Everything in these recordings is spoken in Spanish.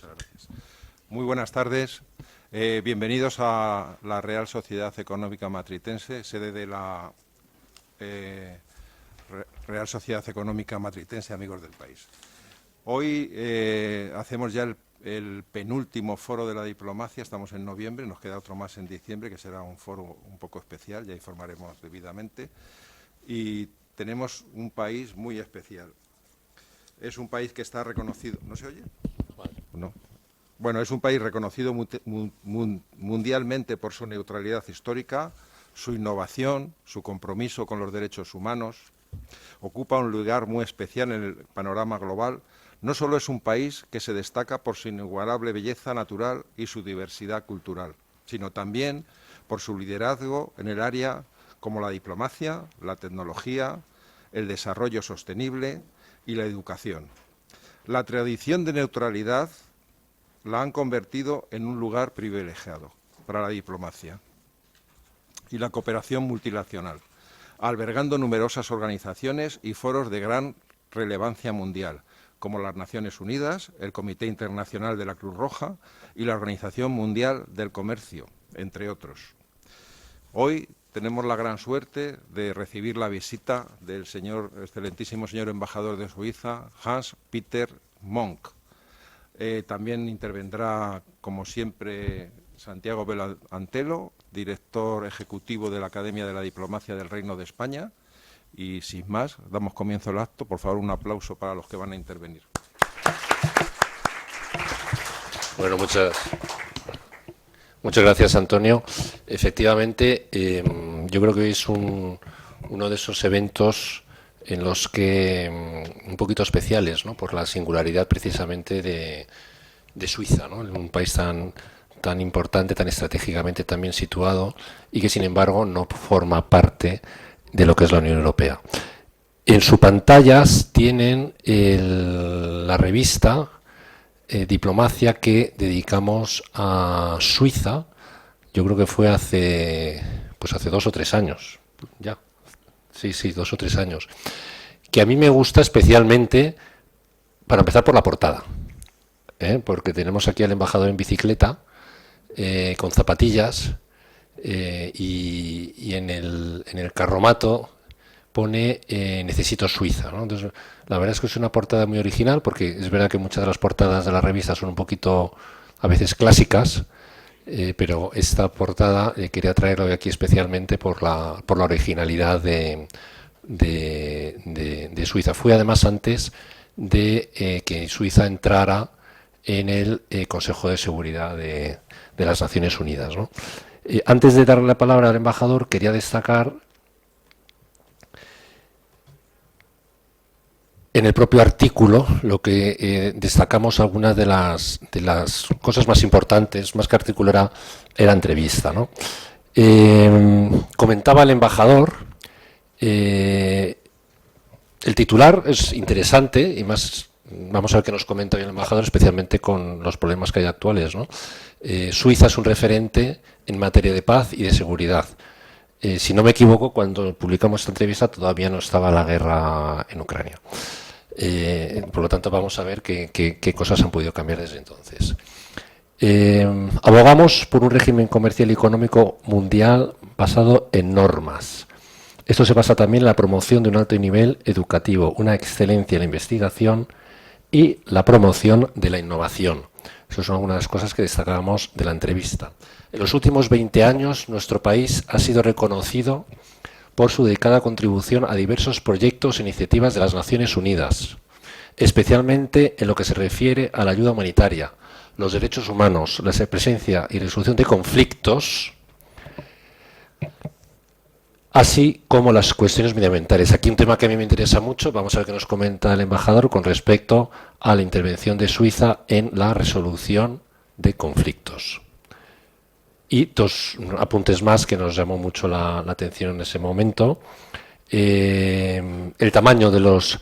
Muchas gracias. Muy buenas tardes. Bienvenidos a la Real Sociedad Económica Matritense, sede de la Real Sociedad Económica Matritense, amigos del país. Hoy hacemos ya el penúltimo foro de la diplomacia. Estamos en noviembre, nos queda otro más en diciembre, que será un foro un poco especial, ya informaremos debidamente. Y tenemos un país muy especial. Es un país que está reconocido... ¿No se oye? No. Bueno, es un país reconocido mundialmente por su neutralidad histórica, su innovación, su compromiso con los derechos humanos. Ocupa un lugar muy especial en el panorama global. No solo es un país que se destaca por su inigualable belleza natural y su diversidad cultural, sino también por su liderazgo en el área como la diplomacia, la tecnología, el desarrollo sostenible y la educación. La tradición de neutralidad la han convertido en un lugar privilegiado para la diplomacia y la cooperación multilateral, albergando numerosas organizaciones y foros de gran relevancia mundial, como las Naciones Unidas, el Comité Internacional de la Cruz Roja y la Organización Mundial del Comercio, entre otros. Hoy tenemos la gran suerte de recibir la visita del excelentísimo señor embajador de Suiza, Hans-Peter Monk. También intervendrá, como siempre, Santiago Vela Antelo, director ejecutivo de la Academia de la Diplomacia del Reino de España. Y sin más, damos comienzo al acto. Por favor, un aplauso para los que van a intervenir. Bueno, muchas gracias, Antonio. Efectivamente, yo creo que hoy es uno de esos eventos en los que un poquito especiales, ¿no?, por la singularidad precisamente de Suiza, ¿no?, un país tan importante, tan estratégicamente también situado y que, sin embargo, no forma parte de lo que es la Unión Europea. En sus pantallas tienen la revista Diplomacia que dedicamos a Suiza. Yo creo que fue hace 2 o 3 años, ya. Sí, 2 o 3 años. Que a mí me gusta especialmente, para empezar, por la portada, porque tenemos aquí al embajador en bicicleta, con zapatillas, y en el carromato pone necesito Suiza, ¿no? Entonces, la verdad es que es una portada muy original, porque es verdad que muchas de las portadas de la revista son un poquito, a veces, clásicas, pero esta portada quería traerla hoy aquí especialmente por la originalidad de Suiza. Fue además antes de que Suiza entrara en el Consejo de Seguridad de las Naciones Unidas, ¿no? Antes de darle la palabra al embajador, quería destacar en el propio artículo lo que destacamos algunas de las cosas más importantes, más que artículo era entrevista, ¿no? Comentaba el embajador, el titular es interesante y más, vamos a ver qué nos comenta hoy el embajador, especialmente con los problemas que hay actuales, ¿no? Suiza es un referente en materia de paz y de seguridad. Si no me equivoco, cuando publicamos esta entrevista todavía no estaba la guerra en Ucrania. Por lo tanto, vamos a ver qué cosas han podido cambiar desde entonces. Abogamos por un régimen comercial y económico mundial basado en normas. Esto se basa también en la promoción de un alto nivel educativo, una excelencia en la investigación y la promoción de la innovación. Esas son algunas de las cosas que destacábamos de la entrevista. En los últimos 20 años, nuestro país ha sido reconocido por su dedicada contribución a diversos proyectos e iniciativas de las Naciones Unidas, especialmente en lo que se refiere a la ayuda humanitaria, los derechos humanos, la presencia y resolución de conflictos, así como las cuestiones medioambientales. Aquí un tema que a mí me interesa mucho, vamos a ver qué nos comenta el embajador con respecto a la intervención de Suiza en la resolución de conflictos. Y 2 apuntes más que nos llamó mucho la atención en ese momento. El tamaño de los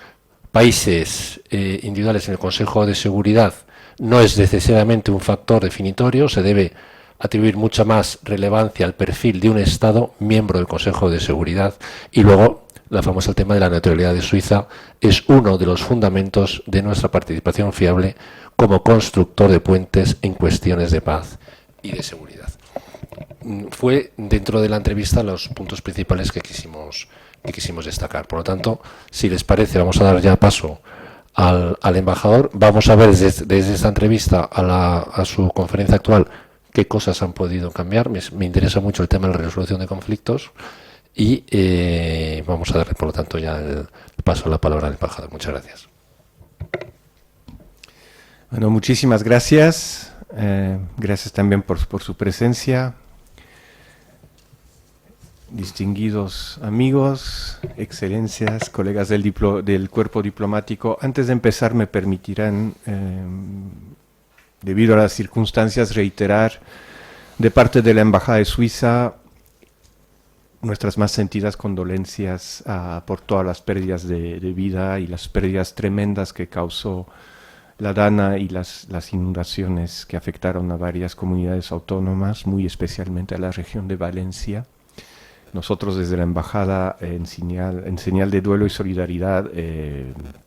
países individuales en el Consejo de Seguridad no es necesariamente un factor definitorio, se debe atribuir mucha más relevancia al perfil de un Estado miembro del Consejo de Seguridad. Y luego, el tema de la neutralidad de Suiza es uno de los fundamentos de nuestra participación fiable como constructor de puentes en cuestiones de paz y de seguridad. Fue dentro de la entrevista los puntos principales que quisimos destacar. Por lo tanto, si les parece, vamos a dar ya paso al embajador. Vamos a ver desde esta entrevista a su conferencia actual qué cosas han podido cambiar. Me interesa mucho el tema de la resolución de conflictos y vamos a darle, por lo tanto, ya el paso a la palabra al embajador. Muchas gracias. Bueno, muchísimas gracias. Gracias también por su presencia. Distinguidos amigos, excelencias, colegas del cuerpo diplomático, antes de empezar me permitirán, debido a las circunstancias, reiterar de parte de la Embajada de Suiza nuestras más sentidas condolencias por todas las pérdidas de vida y las pérdidas tremendas que causó la Dana y las inundaciones que afectaron a varias comunidades autónomas, muy especialmente a la región de Valencia. Nosotros desde la Embajada, en señal de duelo y solidaridad,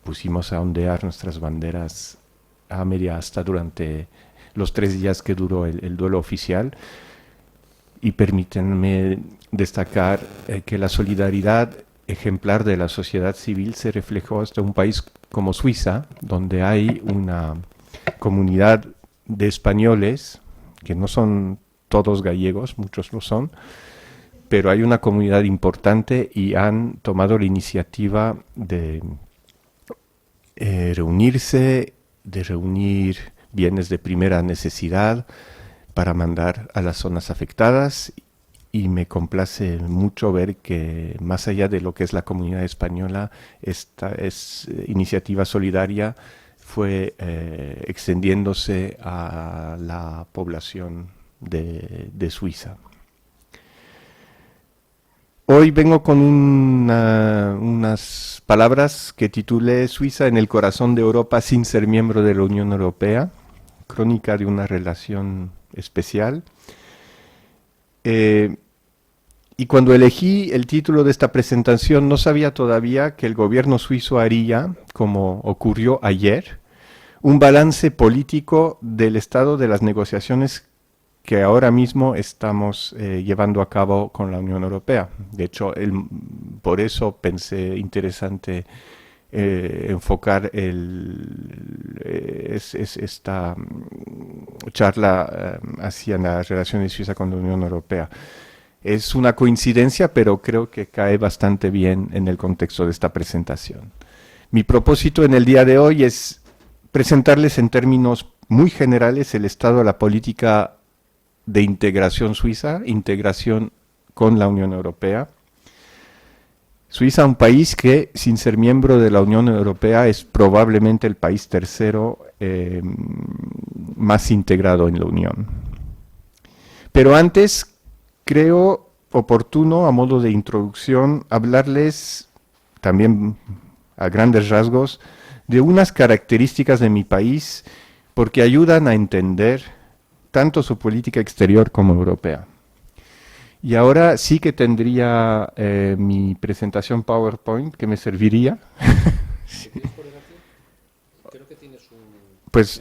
pusimos a ondear nuestras banderas a media asta durante los 3 días que duró el duelo oficial. Y permítanme destacar que la solidaridad ejemplar de la sociedad civil se reflejó hasta un país como Suiza, donde hay una comunidad de españoles, que no son todos gallegos, muchos lo son, pero hay una comunidad importante y han tomado la iniciativa de reunirse, de reunir bienes de primera necesidad para mandar a las zonas afectadas, y me complace mucho ver que más allá de lo que es la comunidad española, esta iniciativa solidaria fue extendiéndose a la población de Suiza. Hoy vengo con unas palabras que titulé Suiza en el corazón de Europa sin ser miembro de la Unión Europea, crónica de una relación especial. Y cuando elegí el título de esta presentación no sabía todavía que el gobierno suizo haría, como ocurrió ayer, un balance político del estado de las negociaciones que ahora mismo estamos llevando a cabo con la Unión Europea. De hecho, por eso pensé interesante enfocar esta charla hacia las relaciones de Suiza con la Unión Europea. Es una coincidencia, pero creo que cae bastante bien en el contexto de esta presentación. Mi propósito en el día de hoy es presentarles en términos muy generales el estado de la política de integración suiza, integración con la Unión Europea. Suiza, un país que, sin ser miembro de la Unión Europea, es probablemente el país tercero más integrado en la Unión. Pero antes, creo oportuno, a modo de introducción, hablarles también a grandes rasgos de unas características de mi país, porque ayudan a entender tanto su política exterior como europea. Y ahora sí que tendría mi presentación PowerPoint que me serviría. Creo que tienes Pues,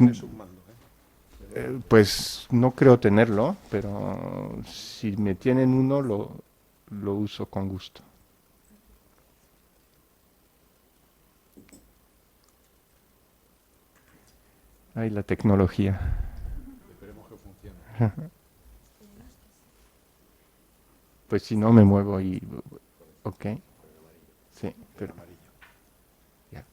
pues no creo tenerlo, pero si me tienen uno lo uso con gusto. Ay, la tecnología. Esperemos que funcione. Pues si no me muevo y... Ok. Sí, pero... Ya.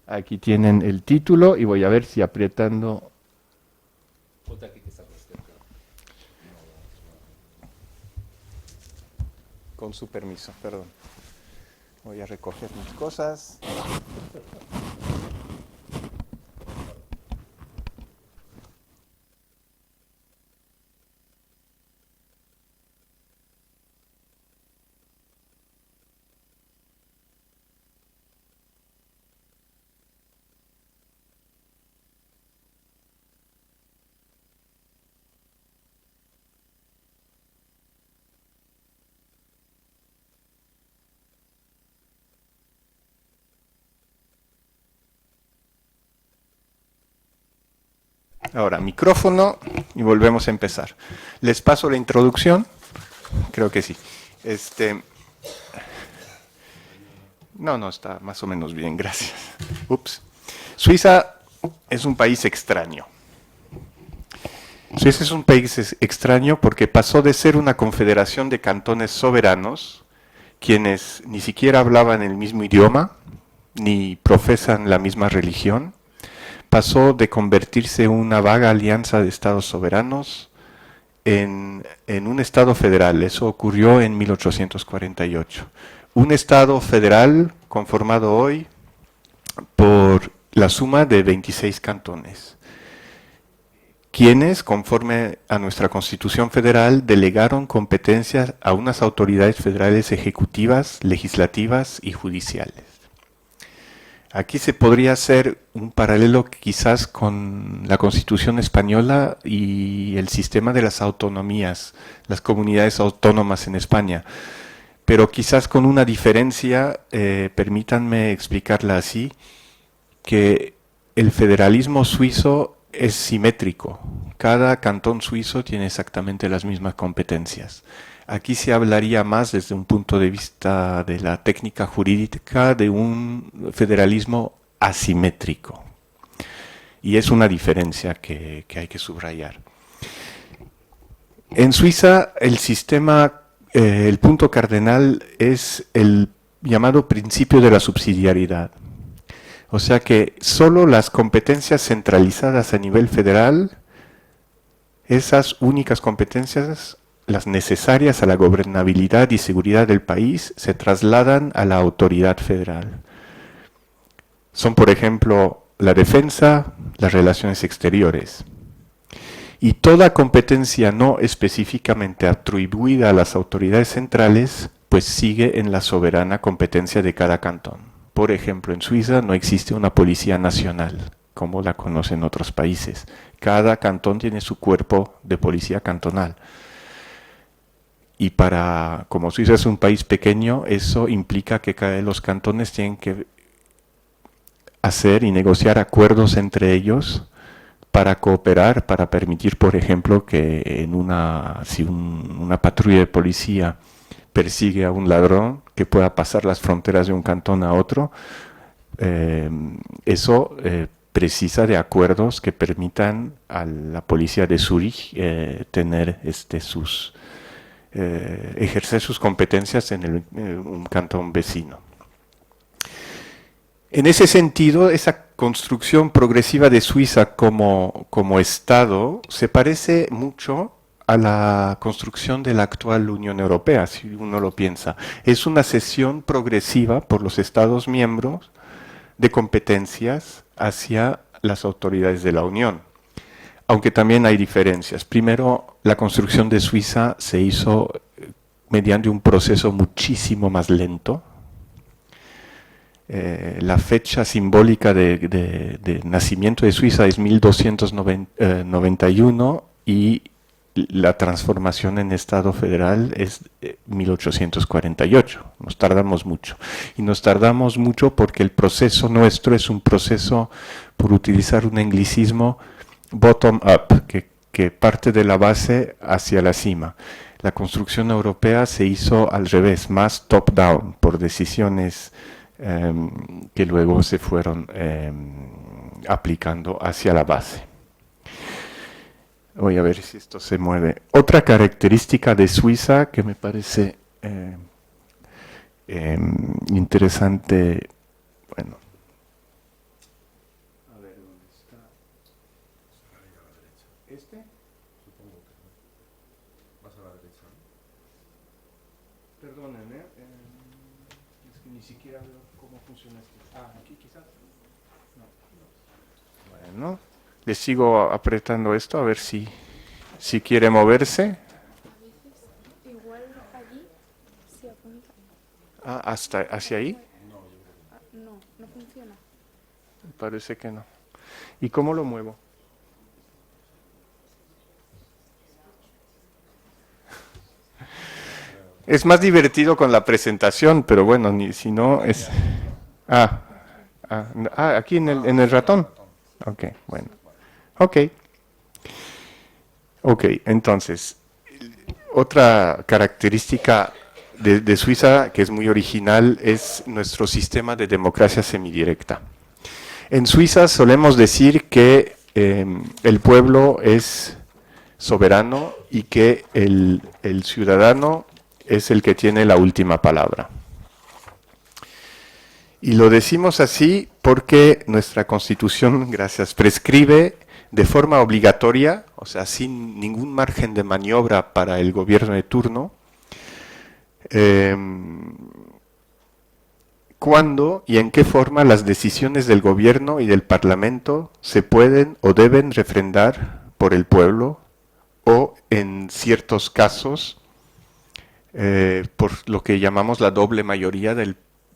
Aquí tienen el título y voy a ver si apretando... Con su permiso, perdón. Voy a recoger mis cosas. Ahora, micrófono y volvemos a empezar. Les paso la introducción. Creo que sí. No, está más o menos bien, gracias. Ups. Suiza es un país extraño. Suiza es un país extraño porque pasó de ser una confederación de cantones soberanos, quienes ni siquiera hablaban el mismo idioma, ni profesan la misma religión, pasó de convertirse en una vaga alianza de estados soberanos en un estado federal. Eso ocurrió en 1848. Un estado federal conformado hoy por la suma de 26 cantones, quienes, conforme a nuestra Constitución Federal, delegaron competencias a unas autoridades federales ejecutivas, legislativas y judiciales. Aquí se podría hacer un paralelo quizás con la Constitución española y el sistema de las autonomías, las comunidades autónomas en España, pero quizás con una diferencia, permítanme explicarla así, que el federalismo suizo es simétrico. Cada cantón suizo tiene exactamente las mismas competencias. Aquí se hablaría más desde un punto de vista de la técnica jurídica de un federalismo asimétrico. Y es una diferencia que hay que subrayar. En Suiza el sistema, el punto cardenal es el llamado principio de la subsidiariedad. O sea que solo las competencias centralizadas a nivel federal, esas únicas competencias, las necesarias a la gobernabilidad y seguridad del país, se trasladan a la autoridad federal. Son, por ejemplo, la defensa, las relaciones exteriores. Y toda competencia no específicamente atribuida a las autoridades centrales, pues sigue en la soberana competencia de cada cantón. Por ejemplo, en Suiza no existe una policía nacional, como la conocen otros países. Cada cantón tiene su cuerpo de policía cantonal. Y como Suiza es un país pequeño, eso implica que cada uno de los cantones tienen que hacer y negociar acuerdos entre ellos para cooperar, para permitir, por ejemplo, que si una patrulla de policía persigue a un ladrón, que pueda pasar las fronteras de un cantón a otro, eso precisa de acuerdos que permitan a la policía de Zúrich tener ejercer sus competencias en un cantón vecino. En ese sentido, esa construcción progresiva de Suiza como Estado se parece mucho a la construcción de la actual Unión Europea, si uno lo piensa. Es una cesión progresiva por los Estados miembros de competencias hacia las autoridades de la Unión, aunque también hay diferencias. Primero, la construcción de Suiza se hizo mediante un proceso muchísimo más lento. La fecha simbólica de nacimiento de Suiza es 1291 y la transformación en Estado federal es 1848. Nos tardamos mucho. Y nos tardamos mucho porque el proceso nuestro es un proceso, por utilizar un anglicismo, bottom-up, que parte de la base hacia la cima. La construcción europea se hizo al revés, más top-down, por decisiones que luego se fueron aplicando hacia la base. Voy a ver si esto se mueve. Otra característica de Suiza que me parece interesante, bueno. A ver, ¿dónde está? ¿Este? Supongo que no. Vas a la derecha, ¿no? Perdónenme, es que ni siquiera veo cómo funciona esto. Aquí quizás. No. Bueno. Le sigo apretando esto a ver si quiere moverse. Igual allí se apunta. ¿Hacia ahí? No funciona. Parece que no. ¿Y cómo lo muevo? Es más divertido con la presentación, pero bueno, si no es... aquí en el ratón. Ok, bueno. Ok, Ok, entonces, otra característica de Suiza que es muy original es nuestro sistema de democracia semidirecta. En Suiza solemos decir que el pueblo es soberano y que el ciudadano es el que tiene la última palabra. Y lo decimos así porque nuestra Constitución, gracias, prescribe de forma obligatoria, o sea, sin ningún margen de maniobra para el gobierno de turno, cuándo y en qué forma las decisiones del gobierno y del parlamento se pueden o deben refrendar por el pueblo o, en ciertos casos, por lo que llamamos la doble mayoría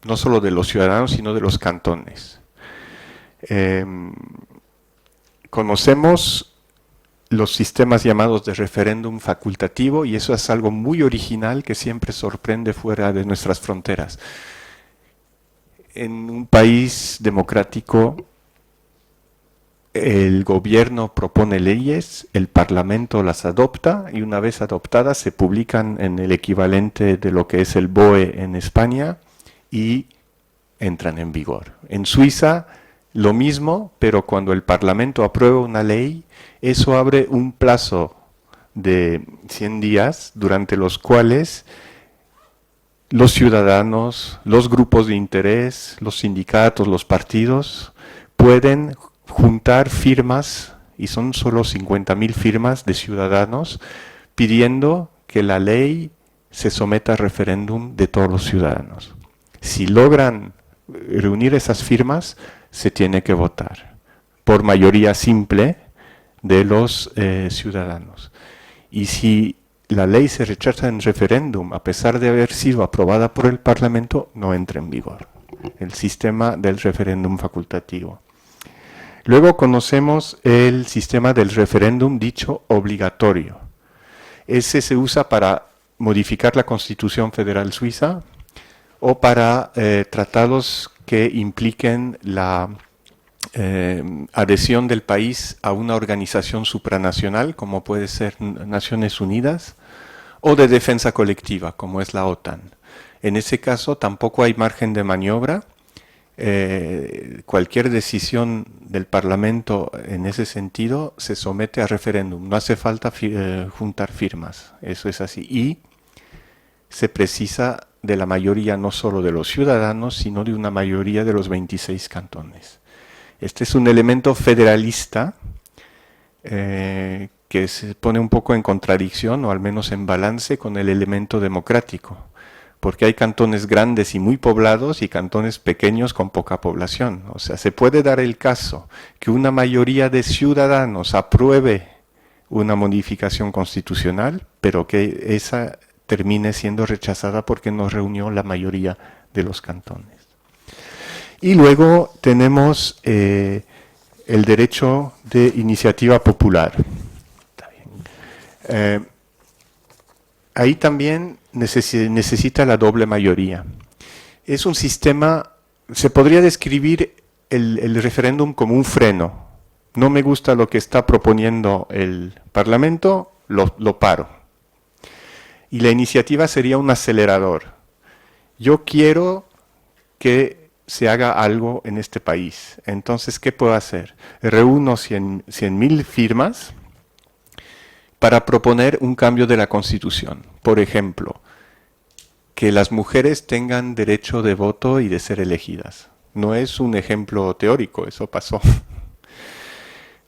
no solo de los ciudadanos, sino de los cantones. Conocemos los sistemas llamados de referéndum facultativo y eso es algo muy original que siempre sorprende fuera de nuestras fronteras. En un país democrático, el gobierno propone leyes, el parlamento las adopta y una vez adoptadas se publican en el equivalente de lo que es el BOE en España y entran en vigor. En Suiza lo mismo, pero cuando el parlamento aprueba una ley, eso abre un plazo de 100 días durante los cuales los ciudadanos, los grupos de interés, los sindicatos, los partidos pueden juntar firmas, y son solo 50.000 firmas de ciudadanos, pidiendo que la ley se someta a referéndum de todos los ciudadanos. Si logran reunir esas firmas, se tiene que votar por mayoría simple de los ciudadanos. Y si la ley se rechaza en referéndum, a pesar de haber sido aprobada por el Parlamento, no entra en vigor el sistema del referéndum facultativo. Luego conocemos el sistema del referéndum dicho obligatorio. Ese se usa para modificar la Constitución Federal Suiza o para tratados que impliquen la adhesión del país a una organización supranacional, como puede ser Naciones Unidas, o de defensa colectiva, como es la OTAN. En ese caso tampoco hay margen de maniobra. Cualquier decisión del Parlamento en ese sentido se somete a referéndum. No hace falta juntar firmas, eso es así. Y se precisa de la mayoría no solo de los ciudadanos, sino de una mayoría de los 26 cantones. Este es un elemento federalista que se pone un poco en contradicción, o al menos en balance, con el elemento democrático, porque hay cantones grandes y muy poblados y cantones pequeños con poca población. O sea, se puede dar el caso que una mayoría de ciudadanos apruebe una modificación constitucional, pero que esa termine siendo rechazada porque no reunió la mayoría de los cantones. Y luego tenemos el derecho de iniciativa popular. Está bien. Ahí también necesita la doble mayoría. Es un sistema, se podría describir el referéndum como un freno. No me gusta lo que está proponiendo el Parlamento, lo paro. Y la iniciativa sería un acelerador. Yo quiero que se haga algo en este país. Entonces, ¿qué puedo hacer? Reúno 100.000 firmas para proponer un cambio de la Constitución. Por ejemplo, que las mujeres tengan derecho de voto y de ser elegidas. No es un ejemplo teórico, eso pasó.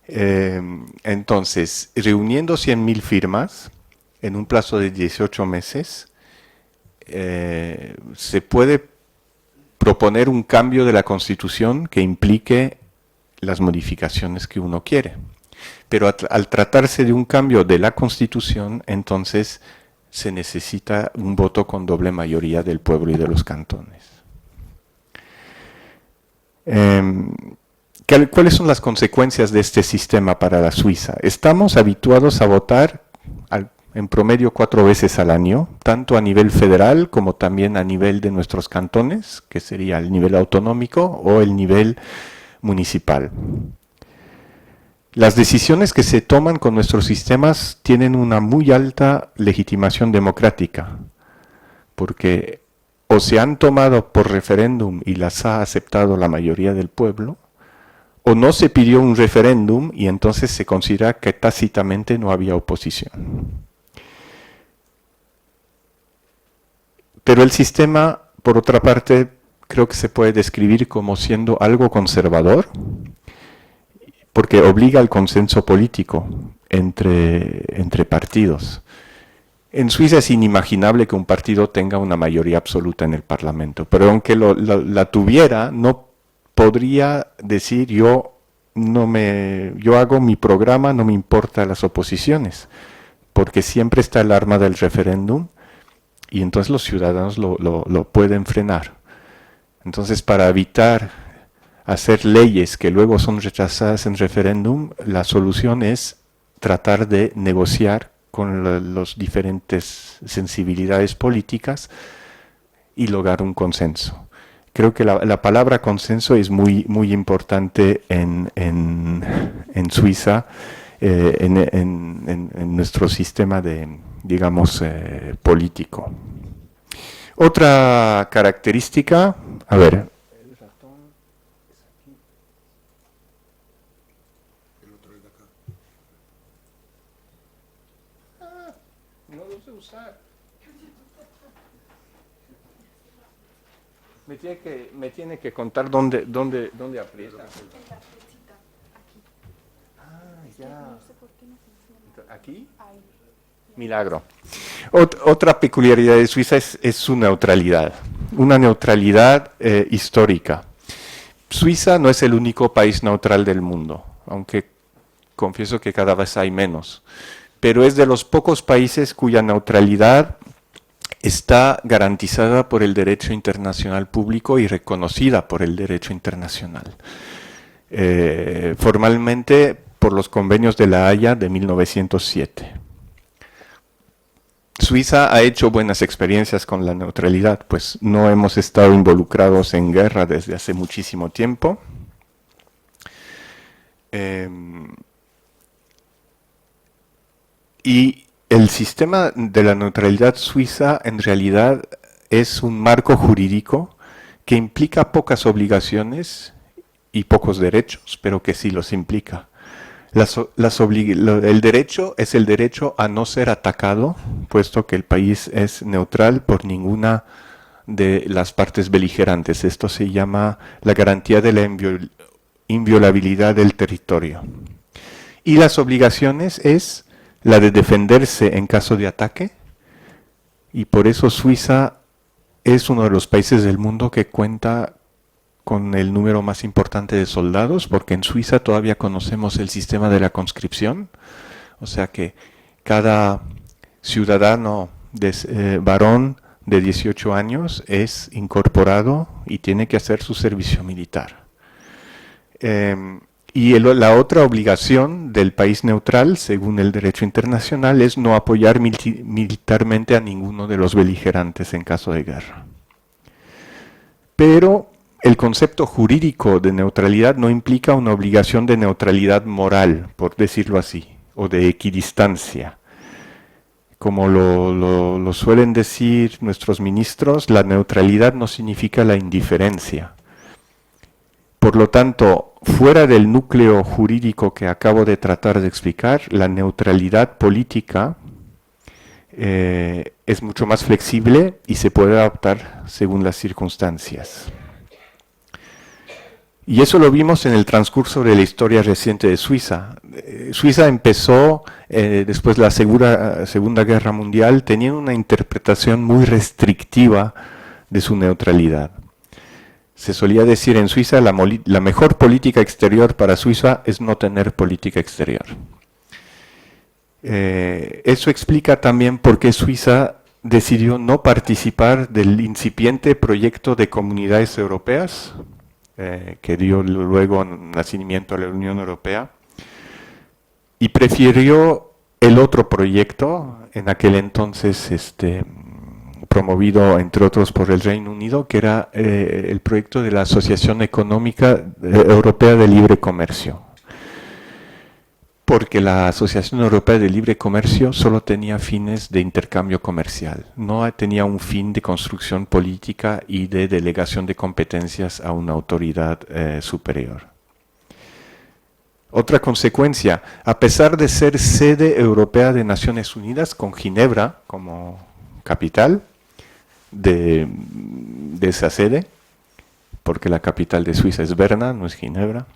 Entonces, reuniendo 100.000 firmas en un plazo de 18 meses, se puede proponer un cambio de la Constitución que implique las modificaciones que uno quiere. Pero al tratarse de un cambio de la Constitución, entonces se necesita un voto con doble mayoría del pueblo y de los cantones. ¿Cuáles son las consecuencias de este sistema para la Suiza? Estamos habituados a votar en promedio 4 veces al año, tanto a nivel federal como también a nivel de nuestros cantones, que sería el nivel autonómico o el nivel municipal. las decisiones que se toman con nuestros sistemas tienen una muy alta legitimación democrática, porque o se han tomado por referéndum y las ha aceptado la mayoría del pueblo, o no se pidió un referéndum y entonces se considera que tácitamente no había oposición. Pero el sistema, por otra parte, creo que se puede describir como siendo algo conservador, porque obliga al consenso político entre partidos. En Suiza es inimaginable que un partido tenga una mayoría absoluta en el Parlamento, pero aunque la tuviera, no podría decir yo hago mi programa, no me importan las oposiciones, porque siempre está el arma del referéndum y entonces los ciudadanos lo pueden frenar. Entonces, para evitar hacer leyes que luego son rechazadas en referéndum, la solución es tratar de negociar con las diferentes sensibilidades políticas y lograr un consenso. Creo que la palabra consenso es muy, muy importante en Suiza, en nuestro sistema digamos, político. Otra característica, a ver. No lo sé usar. Me tiene que contar dónde aprieta. Ah, ya. ¿Aquí? Milagro. Otra peculiaridad de Suiza es su neutralidad, una neutralidad histórica. Suiza no es el único país neutral del mundo, aunque confieso que cada vez hay menos, pero es de los pocos países cuya neutralidad está garantizada por el derecho internacional público y reconocida por el derecho internacional. Formalmente por los convenios de La Haya de 1907. Suiza ha hecho buenas experiencias con la neutralidad, pues no hemos estado involucrados en guerra desde hace muchísimo tiempo. Y el sistema de la neutralidad suiza en realidad es un marco jurídico que implica pocas obligaciones y pocos derechos, pero que sí los implica. El derecho es el derecho a no ser atacado, puesto que el país es neutral por ninguna de las partes beligerantes. Esto se llama la garantía de la inviolabilidad del territorio. Y las obligaciones es la de defenderse en caso de ataque, y por eso Suiza es uno de los países del mundo que cuenta con el número más importante de soldados, porque en Suiza todavía conocemos el sistema de la conscripción, o sea que cada ciudadano varón de 18 años es incorporado y tiene que hacer su servicio militar. Y la otra obligación del país neutral, según el derecho internacional, es no apoyar militarmente a ninguno de los beligerantes en caso de guerra. Pero el concepto jurídico de neutralidad no implica una obligación de neutralidad moral, por decirlo así, o de equidistancia. Como lo suelen decir nuestros ministros, la neutralidad no significa la indiferencia. Por lo tanto, fuera del núcleo jurídico que acabo de tratar de explicar, la neutralidad política es mucho más flexible y se puede adaptar según las circunstancias. Y eso lo vimos en el transcurso de la historia reciente de Suiza. Suiza empezó, después de la Segunda Guerra Mundial, teniendo una interpretación muy restrictiva de su neutralidad. Se solía decir en Suiza, la mejor política exterior para Suiza es no tener política exterior. Eso explica también por qué Suiza decidió no participar del incipiente proyecto de comunidades europeas, que dio luego nacimiento a la Unión Europea, y prefirió el otro proyecto, en aquel entonces promovido entre otros por el Reino Unido, que era el proyecto de la Asociación Económica Europea de Libre Comercio. porque la Asociación Europea de Libre Comercio solo tenía fines de intercambio comercial, no tenía un fin de construcción política y de delegación de competencias a una autoridad superior. Otra consecuencia, a pesar de ser sede europea de Naciones Unidas, con Ginebra como capital de esa sede, porque la capital de Suiza es Berna, no es Ginebra,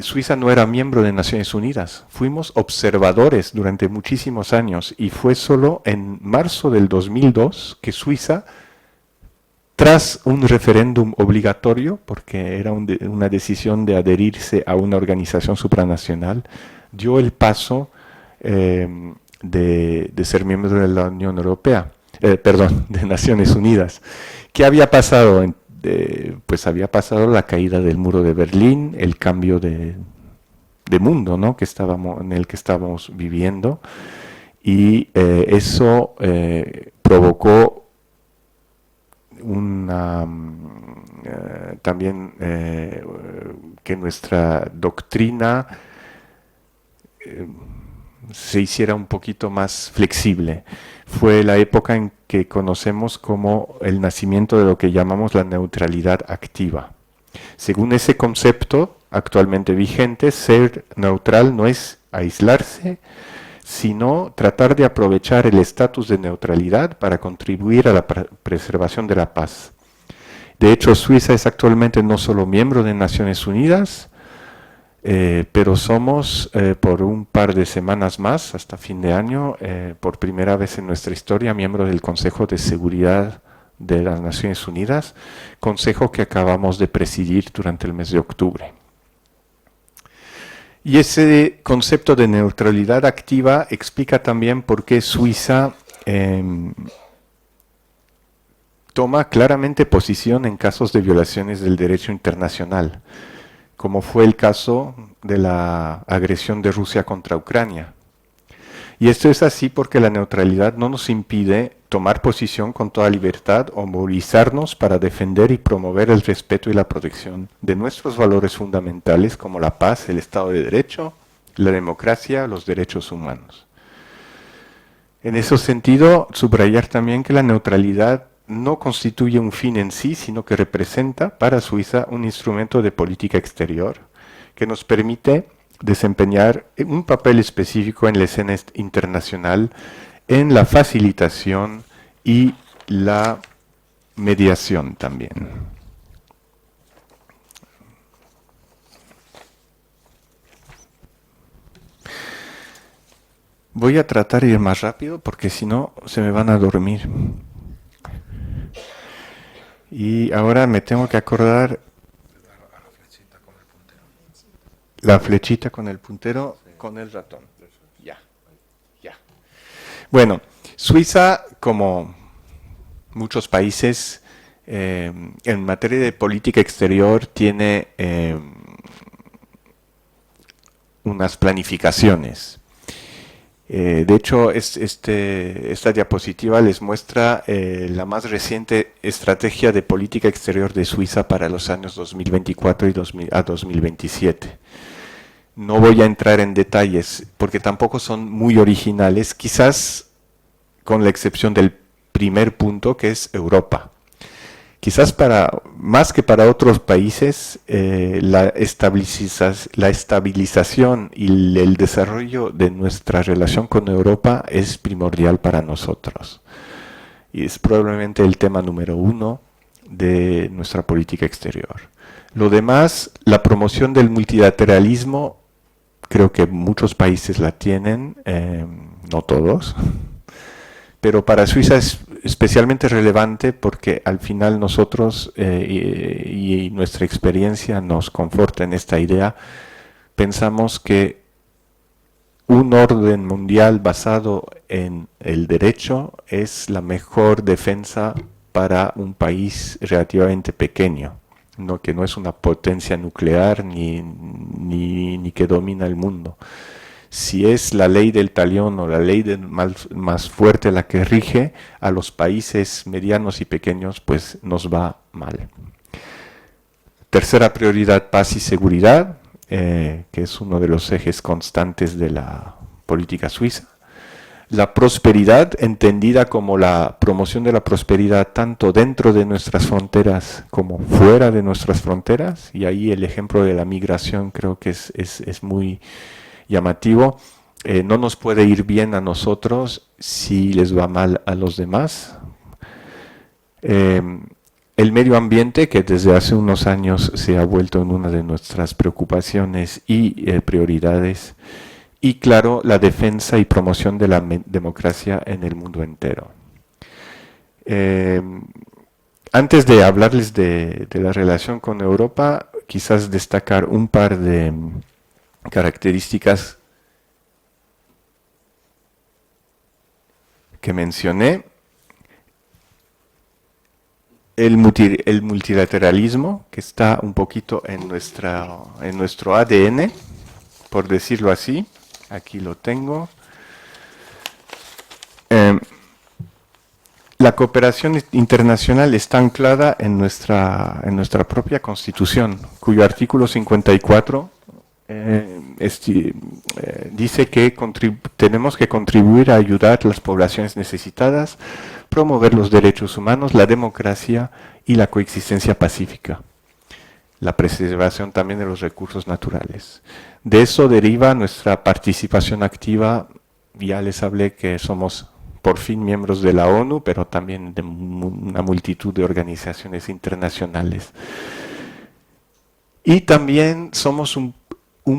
Suiza no era miembro de Naciones Unidas. Fuimos observadores durante muchísimos años y fue solo en marzo del 2002 que Suiza, tras un referéndum obligatorio, porque era una decisión de adherirse a una organización supranacional, dio el paso de ser miembro de la Unión Europea, de Naciones Unidas. ¿Qué había pasado? Pues había pasado la caída del muro de Berlín, el cambio de mundo, ¿no?, en el que estábamos viviendo, y eso provocó también que nuestra doctrina se hiciera un poquito más flexible. Fue la época en que conocemos como el nacimiento de lo que llamamos la neutralidad activa. Según ese concepto actualmente vigente, ser neutral no es aislarse, sino tratar de aprovechar el estatus de neutralidad para contribuir a la preservación de la paz. De hecho, Suiza es actualmente no solo miembro de Naciones Unidas, pero somos por un par de semanas más, hasta fin de año, por primera vez en nuestra historia, miembro del Consejo de Seguridad de las Naciones Unidas, consejo que acabamos de presidir durante el mes de octubre. Y ese concepto de neutralidad activa explica también por qué Suiza toma claramente posición en casos de violaciones del derecho internacional, como fue el caso de la agresión de Rusia contra Ucrania. Y esto es así porque la neutralidad no nos impide tomar posición con toda libertad o movilizarnos para defender y promover el respeto y la protección de nuestros valores fundamentales como la paz, el Estado de Derecho, la democracia, los derechos humanos. En ese sentido, subrayar también que la neutralidad no constituye un fin en sí, sino que representa para Suiza un instrumento de política exterior que nos permite desempeñar un papel específico en la escena internacional en la facilitación y la mediación también. Voy a tratar de ir más rápido porque si no se me van a dormir. Y ahora me tengo que acordar la flechita con el puntero, con el ratón. Ya. Bueno, Suiza, como muchos países, en materia de política exterior tiene unas planificaciones. De hecho, esta diapositiva les muestra la más reciente estrategia de política exterior de Suiza para los años 2024 y a 2027. No voy a entrar en detalles porque tampoco son muy originales, quizás con la excepción del primer punto, que es Europa. Quizás más que para otros países, la estabilización y el desarrollo de nuestra relación con Europa es primordial para nosotros. Y es probablemente el tema número 1 de nuestra política exterior. Lo demás, la promoción del multilateralismo, creo que muchos países la tienen, no todos. Pero para Suiza es especialmente relevante porque al final nosotros y nuestra experiencia nos conforta en esta idea. Pensamos que un orden mundial basado en el derecho es la mejor defensa para un país relativamente pequeño, que no es una potencia nuclear ni que domina el mundo. Si es la ley del talión o la ley más fuerte la que rige, a los países medianos y pequeños pues nos va mal. Tercera prioridad, paz y seguridad. que es uno de los ejes constantes de la política suiza. La prosperidad, entendida como la promoción de la prosperidad tanto dentro de nuestras fronteras como fuera de nuestras fronteras, y ahí el ejemplo de la migración creo que es muy llamativo. No nos puede ir bien a nosotros si les va mal a los demás. El medio ambiente, que desde hace unos años se ha vuelto en una de nuestras preocupaciones y prioridades, y claro, la defensa y promoción de la democracia en el mundo entero. Antes de hablarles de la relación con Europa, quizás destacar un par de características que mencioné. El multilateralismo, que está un poquito en nuestro ADN, por decirlo así. Aquí lo tengo. La cooperación internacional está anclada en nuestra propia Constitución, cuyo artículo 54 dice que tenemos que contribuir a ayudar a las poblaciones necesitadas, promover los derechos humanos, la democracia y la coexistencia pacífica, la preservación también de los recursos naturales. De eso deriva nuestra participación activa. Ya les hablé que somos por fin miembros de la ONU, pero también de una multitud de organizaciones internacionales. Y también somos un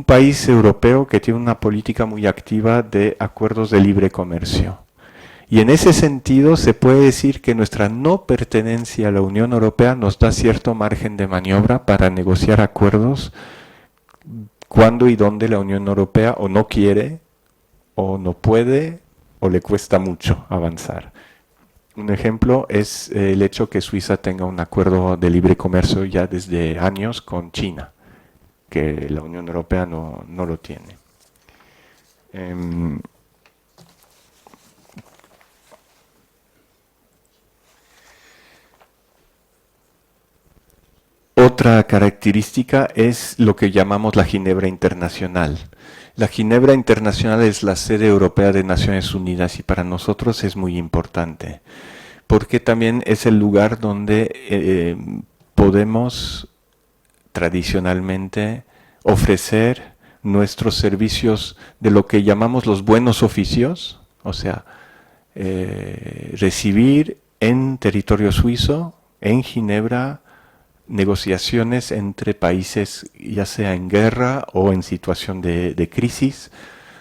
país europeo que tiene una política muy activa de acuerdos de libre comercio. Y en ese sentido se puede decir que nuestra no pertenencia a la Unión Europea nos da cierto margen de maniobra para negociar acuerdos cuando y donde la Unión Europea o no quiere, o no puede, o le cuesta mucho avanzar. Un ejemplo es el hecho que Suiza tenga un acuerdo de libre comercio ya desde años con China, que la Unión Europea no lo tiene. Otra característica es lo que llamamos la Ginebra Internacional. La Ginebra Internacional es la sede europea de Naciones Unidas y para nosotros es muy importante, porque también es el lugar donde podemos tradicionalmente ofrecer nuestros servicios de lo que llamamos los buenos oficios, o sea, recibir en territorio suizo, en Ginebra, negociaciones entre países ya sea en guerra o en situación de crisis,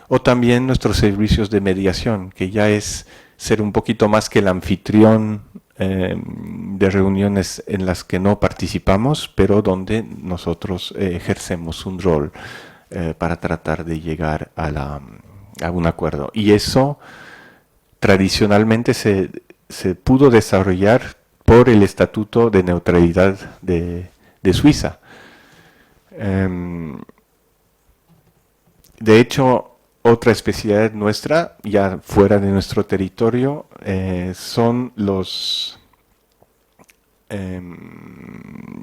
o también nuestros servicios de mediación, que ya es ser un poquito más que el anfitrión de reuniones en las que no participamos, pero donde nosotros ejercemos un rol para tratar de llegar a un acuerdo. Y eso tradicionalmente se pudo desarrollar por el Estatuto de Neutralidad de Suiza. De hecho, otra especialidad nuestra, ya fuera de nuestro territorio, son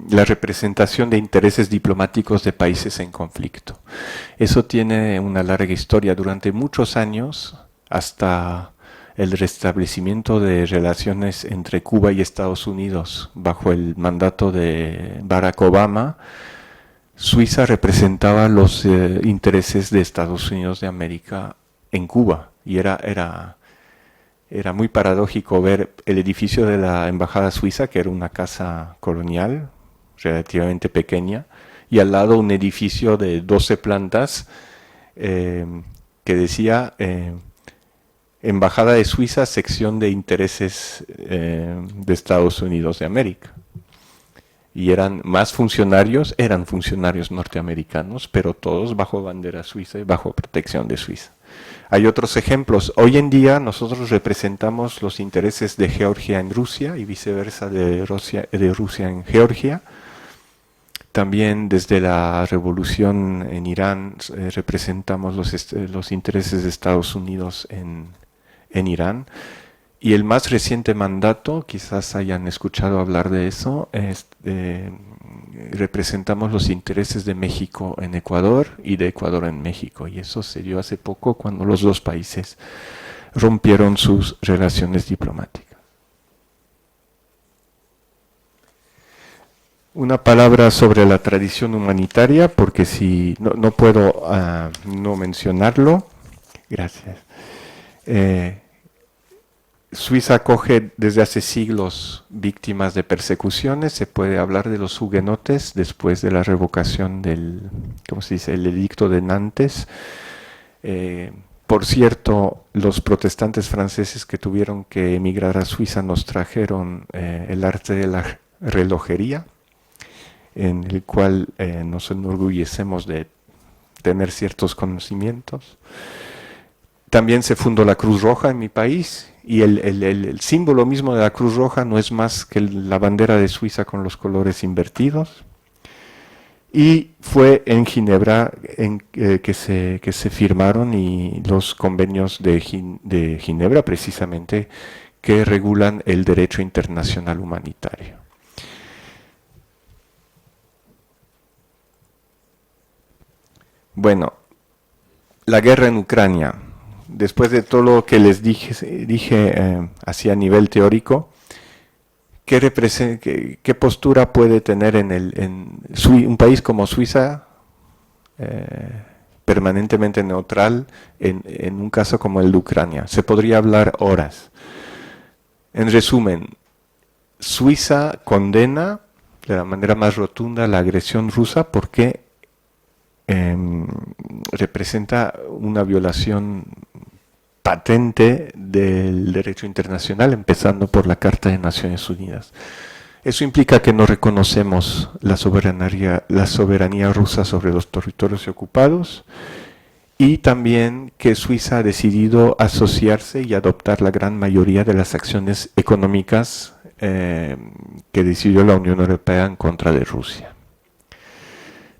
la representación de intereses diplomáticos de países en conflicto. Eso tiene una larga historia. Durante muchos años, hasta el restablecimiento de relaciones entre Cuba y Estados Unidos bajo el mandato de Barack Obama, Suiza representaba los intereses de Estados Unidos de América en Cuba. Y era muy paradójico ver el edificio de la Embajada Suiza, que era una casa colonial relativamente pequeña, y al lado un edificio de 12 plantas que decía Embajada de Suiza, sección de intereses de Estados Unidos de América. Y eran funcionarios norteamericanos, pero todos bajo bandera suiza y bajo protección de Suiza. Hay otros ejemplos. Hoy en día nosotros representamos los intereses de Georgia en Rusia y viceversa de Rusia en Georgia. También desde la revolución en Irán representamos los intereses de Estados Unidos en Irán. Y el más reciente mandato, quizás hayan escuchado hablar de eso, representamos los intereses de México en Ecuador y de Ecuador en México. Y eso se dio hace poco cuando los dos países rompieron sus relaciones diplomáticas. Una palabra sobre la tradición humanitaria, porque si no puedo no mencionarlo. Gracias. Suiza acoge desde hace siglos víctimas de persecuciones. Se puede hablar de los hugonotes después de la revocación del, ¿cómo se dice?, el edicto de Nantes. Por cierto, los protestantes franceses que tuvieron que emigrar a Suiza nos trajeron el arte de la relojería, en el cual nos enorgullecemos de tener ciertos conocimientos. También se fundó la Cruz Roja en mi país, y el símbolo mismo de la Cruz Roja no es más que la bandera de Suiza con los colores invertidos. Y fue en Ginebra que se firmaron y los convenios de Ginebra, precisamente, que regulan el derecho internacional humanitario. Bueno, la guerra en Ucrania. Después de todo lo que les dije así a nivel teórico, ¿qué postura puede tener un país como Suiza, permanentemente neutral, en un caso como el de Ucrania? Se podría hablar horas. En resumen, Suiza condena de la manera más rotunda la agresión rusa porque representa una violación patente del derecho internacional, empezando por la Carta de Naciones Unidas. Eso implica que no reconocemos la soberanía rusa sobre los territorios ocupados, y también que Suiza ha decidido asociarse y adoptar la gran mayoría de las acciones económicas que decidió la Unión Europea en contra de Rusia.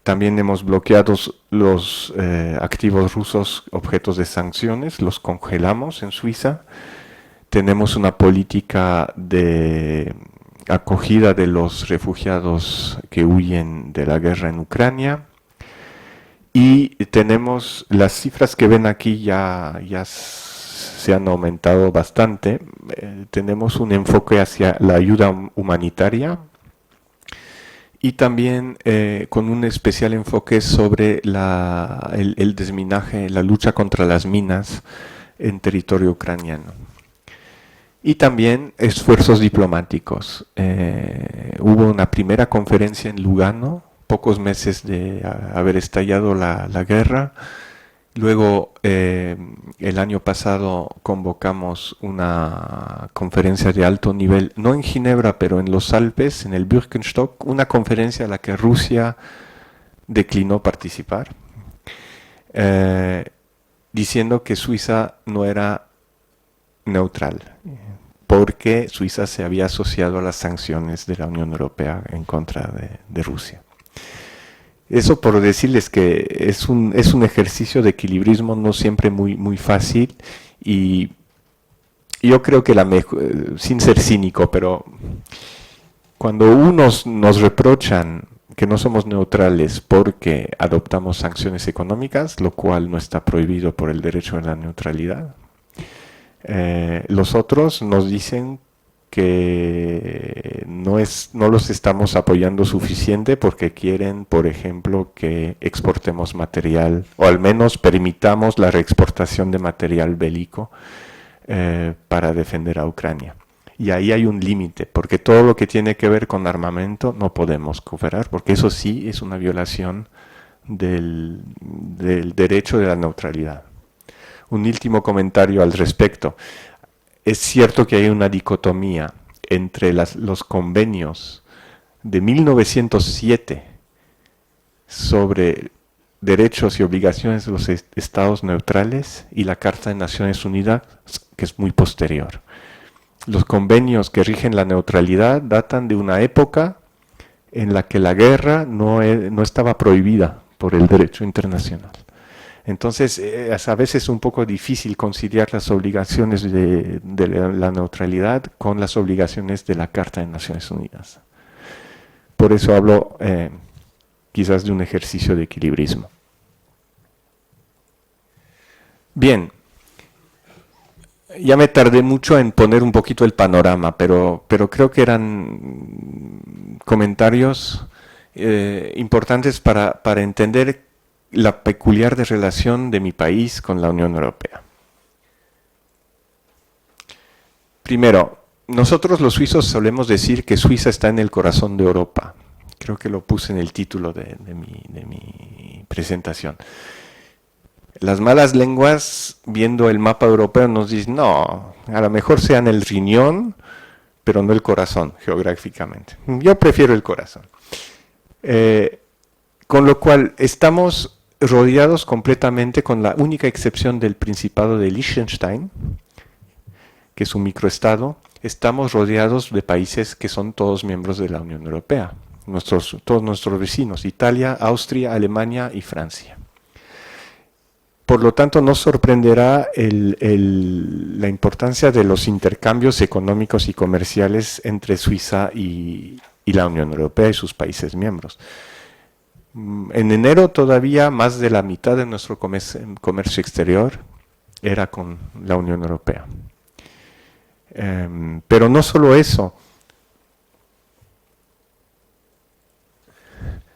También hemos bloqueado los activos rusos objetos de sanciones, los congelamos en Suiza. Tenemos una política de acogida de los refugiados que huyen de la guerra en Ucrania. Y tenemos las cifras que ven aquí ya se han aumentado bastante. Tenemos un enfoque hacia la ayuda humanitaria, y también con un especial enfoque sobre el desminaje, la lucha contra las minas en territorio ucraniano. Y también esfuerzos diplomáticos. Hubo una primera conferencia en Lugano, pocos meses de haber estallado la guerra. Luego, el año pasado convocamos una conferencia de alto nivel, no en Ginebra, pero en los Alpes, en el Birkenstock, una conferencia a la que Rusia declinó participar, diciendo que Suiza no era neutral, porque Suiza se había asociado a las sanciones de la Unión Europea en contra de Rusia. Eso por decirles que es un ejercicio de equilibrismo no siempre muy fácil, y yo creo que sin ser cínico, pero cuando unos nos reprochan que no somos neutrales porque adoptamos sanciones económicas, lo cual no está prohibido por el derecho a la neutralidad, los otros nos dicen que no los estamos apoyando suficiente porque quieren, por ejemplo, que exportemos material, o al menos permitamos la reexportación de material bélico para defender a Ucrania. Y ahí hay un límite, porque todo lo que tiene que ver con armamento no podemos cooperar, porque eso sí es una violación del derecho de la neutralidad. Un último comentario al respecto. Es cierto que hay una dicotomía entre los convenios de 1907 sobre derechos y obligaciones de los estados neutrales y la Carta de Naciones Unidas, que es muy posterior. Los convenios que rigen la neutralidad datan de una época en la que la guerra no estaba prohibida por el derecho internacional. Entonces, a veces es un poco difícil conciliar las obligaciones de la neutralidad con las obligaciones de la Carta de Naciones Unidas. por eso hablo quizás de un ejercicio de equilibrismo. Bien, ya me tardé mucho en poner un poquito el panorama, pero creo que eran comentarios importantes para entender la peculiar de relación de mi país con la Unión Europea. Primero, nosotros los suizos solemos decir que Suiza está en el corazón de Europa. Creo que lo puse en el título de mi presentación. Las malas lenguas, viendo el mapa europeo, nos dicen, no, a lo mejor sea en el riñón, pero no el corazón, geográficamente. Yo prefiero el corazón. Con lo cual, estamos rodeados completamente, con la única excepción del Principado de Liechtenstein, que es un microestado, estamos rodeados de países que son todos miembros de la Unión Europea, todos nuestros vecinos, Italia, Austria, Alemania y Francia. Por lo tanto, no sorprenderá la importancia de los intercambios económicos y comerciales entre Suiza y la Unión Europea y sus países miembros. En enero todavía más de la mitad de nuestro comercio exterior era con la Unión Europea. Pero no solo eso.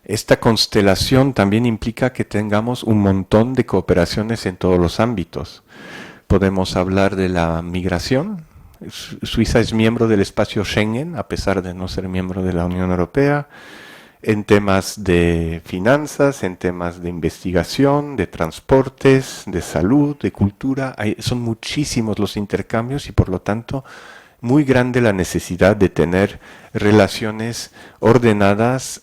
Esta constelación también implica que tengamos un montón de cooperaciones en todos los ámbitos. Podemos hablar de la migración. Suiza es miembro del espacio Schengen, a pesar de no ser miembro de la Unión Europea, en temas de finanzas, en temas de investigación, de transportes, de salud, de cultura. Son muchísimos los intercambios y por lo tanto muy grande la necesidad de tener relaciones ordenadas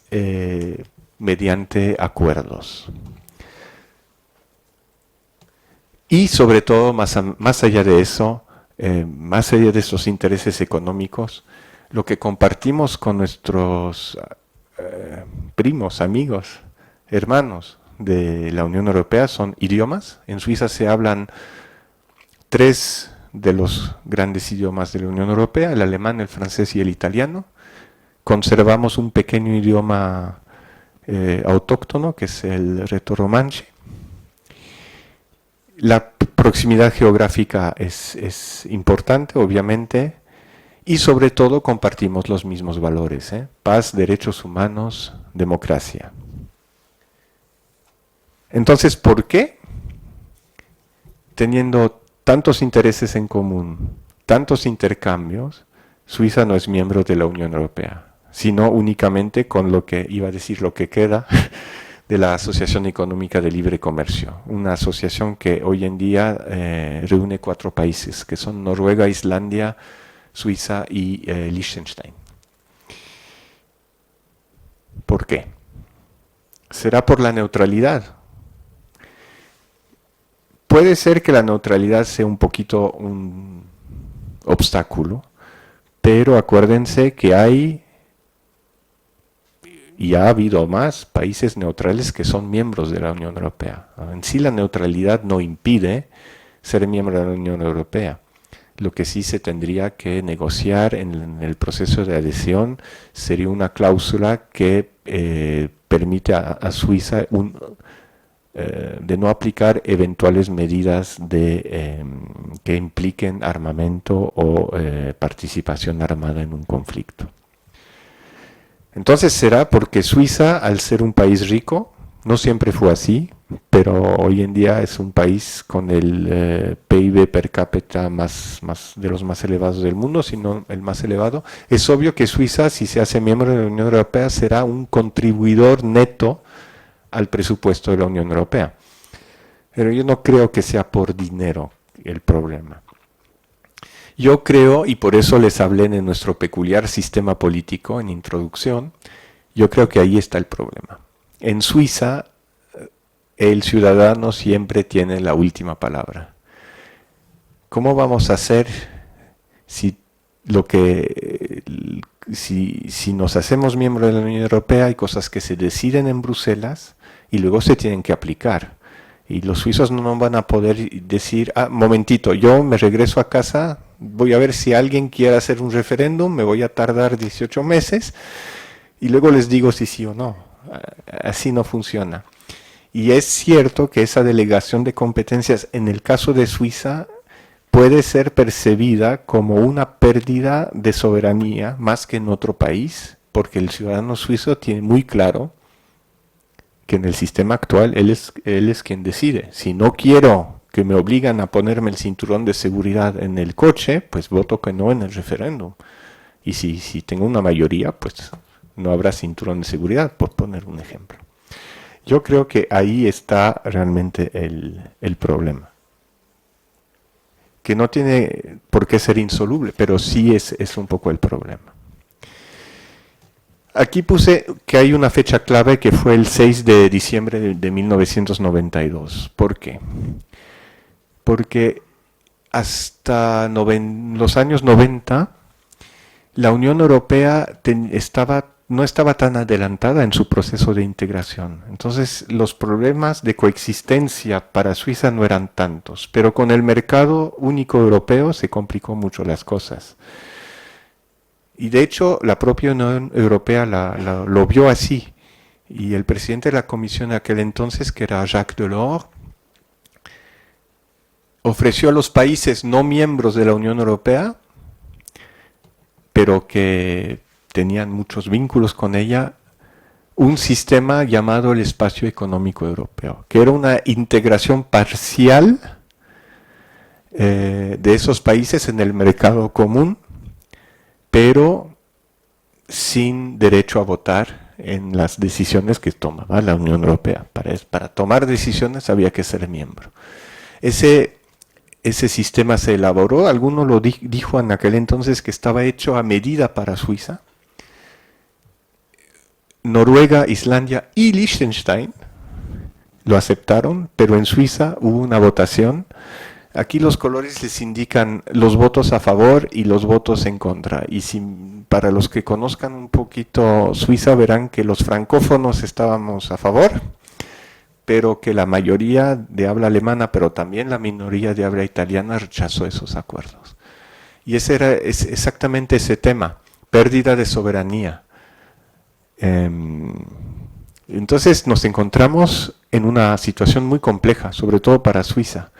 mediante acuerdos. Y sobre todo, más allá de eso, más allá de esos intereses económicos, lo que compartimos con nuestros primos, amigos, hermanos de la Unión Europea son idiomas. En Suiza se hablan 3 de los grandes idiomas de la Unión Europea, el alemán, el francés y el italiano. Conservamos un pequeño idioma autóctono, que es el retoromanche. La proximidad geográfica es importante, obviamente, y sobre todo compartimos los mismos valores, paz, derechos humanos, democracia. Entonces, ¿por qué? Teniendo tantos intereses en común, tantos intercambios, Suiza no es miembro de la Unión Europea, sino únicamente con lo que iba a decir lo que queda de la Asociación Económica de Libre Comercio, una asociación que hoy en día reúne 4 países, que son Noruega, Islandia, Suiza y Liechtenstein. ¿Por qué? ¿Será por la neutralidad? Puede ser que la neutralidad sea un poquito un obstáculo, pero acuérdense que hay y ha habido más países neutrales que son miembros de la Unión Europea. En sí la neutralidad no impide ser miembro de la Unión Europea. Lo que sí se tendría que negociar en el proceso de adhesión sería una cláusula que permite a Suiza de no aplicar eventuales medidas que impliquen armamento o participación armada en un conflicto. Entonces será porque Suiza, al ser un país rico, no siempre fue así, pero hoy en día es un país con el PIB per cápita de los más elevados del mundo, si no el más elevado. Es obvio que Suiza, si se hace miembro de la Unión Europea, será un contribuidor neto al presupuesto de la Unión Europea. Pero yo no creo que sea por dinero el problema. Yo creo, y por eso les hablé de nuestro peculiar sistema político en introducción, yo creo que ahí está el problema. En Suiza, el ciudadano siempre tiene la última palabra. ¿Cómo vamos a hacer si nos hacemos miembros de la Unión Europea? Hay cosas que se deciden en Bruselas y luego se tienen que aplicar. Y los suizos no van a poder decir, momentito, yo me regreso a casa, voy a ver si alguien quiere hacer un referéndum, me voy a tardar 18 meses, y luego les digo si sí o no. Así no funciona. Y es cierto que esa delegación de competencias, en el caso de Suiza, puede ser percibida como una pérdida de soberanía más que en otro país, porque el ciudadano suizo tiene muy claro que en el sistema actual él es quien decide. Si no quiero que me obligan a ponerme el cinturón de seguridad en el coche, pues voto que no en el referéndum. Y si tengo una mayoría, pues no habrá cinturón de seguridad, por poner un ejemplo. Yo creo que ahí está realmente el problema. Que no tiene por qué ser insoluble, pero sí es un poco el problema. Aquí puse que hay una fecha clave que fue el 6 de diciembre de 1992. ¿Por qué? Porque hasta los años 90, la Unión Europea no estaba tan adelantada en su proceso de integración. Entonces, los problemas de coexistencia para Suiza no eran tantos, pero con el mercado único europeo se complicó mucho las cosas. Y de hecho, la propia Unión Europea lo vio así. Y el presidente de la Comisión de aquel entonces, que era Jacques Delors, ofreció a los países no miembros de la Unión Europea, pero que tenían muchos vínculos con ella, un sistema llamado el Espacio Económico Europeo, que era una integración parcial de esos países en el mercado común, pero sin derecho a votar en las decisiones que tomaba la Unión Europea. Para tomar decisiones había que ser miembro. Ese sistema se elaboró, alguno lo dijo en aquel entonces que estaba hecho a medida para Suiza. Noruega, Islandia y Liechtenstein lo aceptaron, pero en Suiza hubo una votación. Aquí los colores les indican los votos a favor y los votos en contra. Y para los que conozcan un poquito Suiza verán que los francófonos estábamos a favor, pero que la mayoría de habla alemana, pero también la minoría de habla italiana rechazó esos acuerdos. Y ese era exactamente ese tema, pérdida de soberanía. Entonces nos encontramos en una situación muy compleja, sobre todo para Suiza.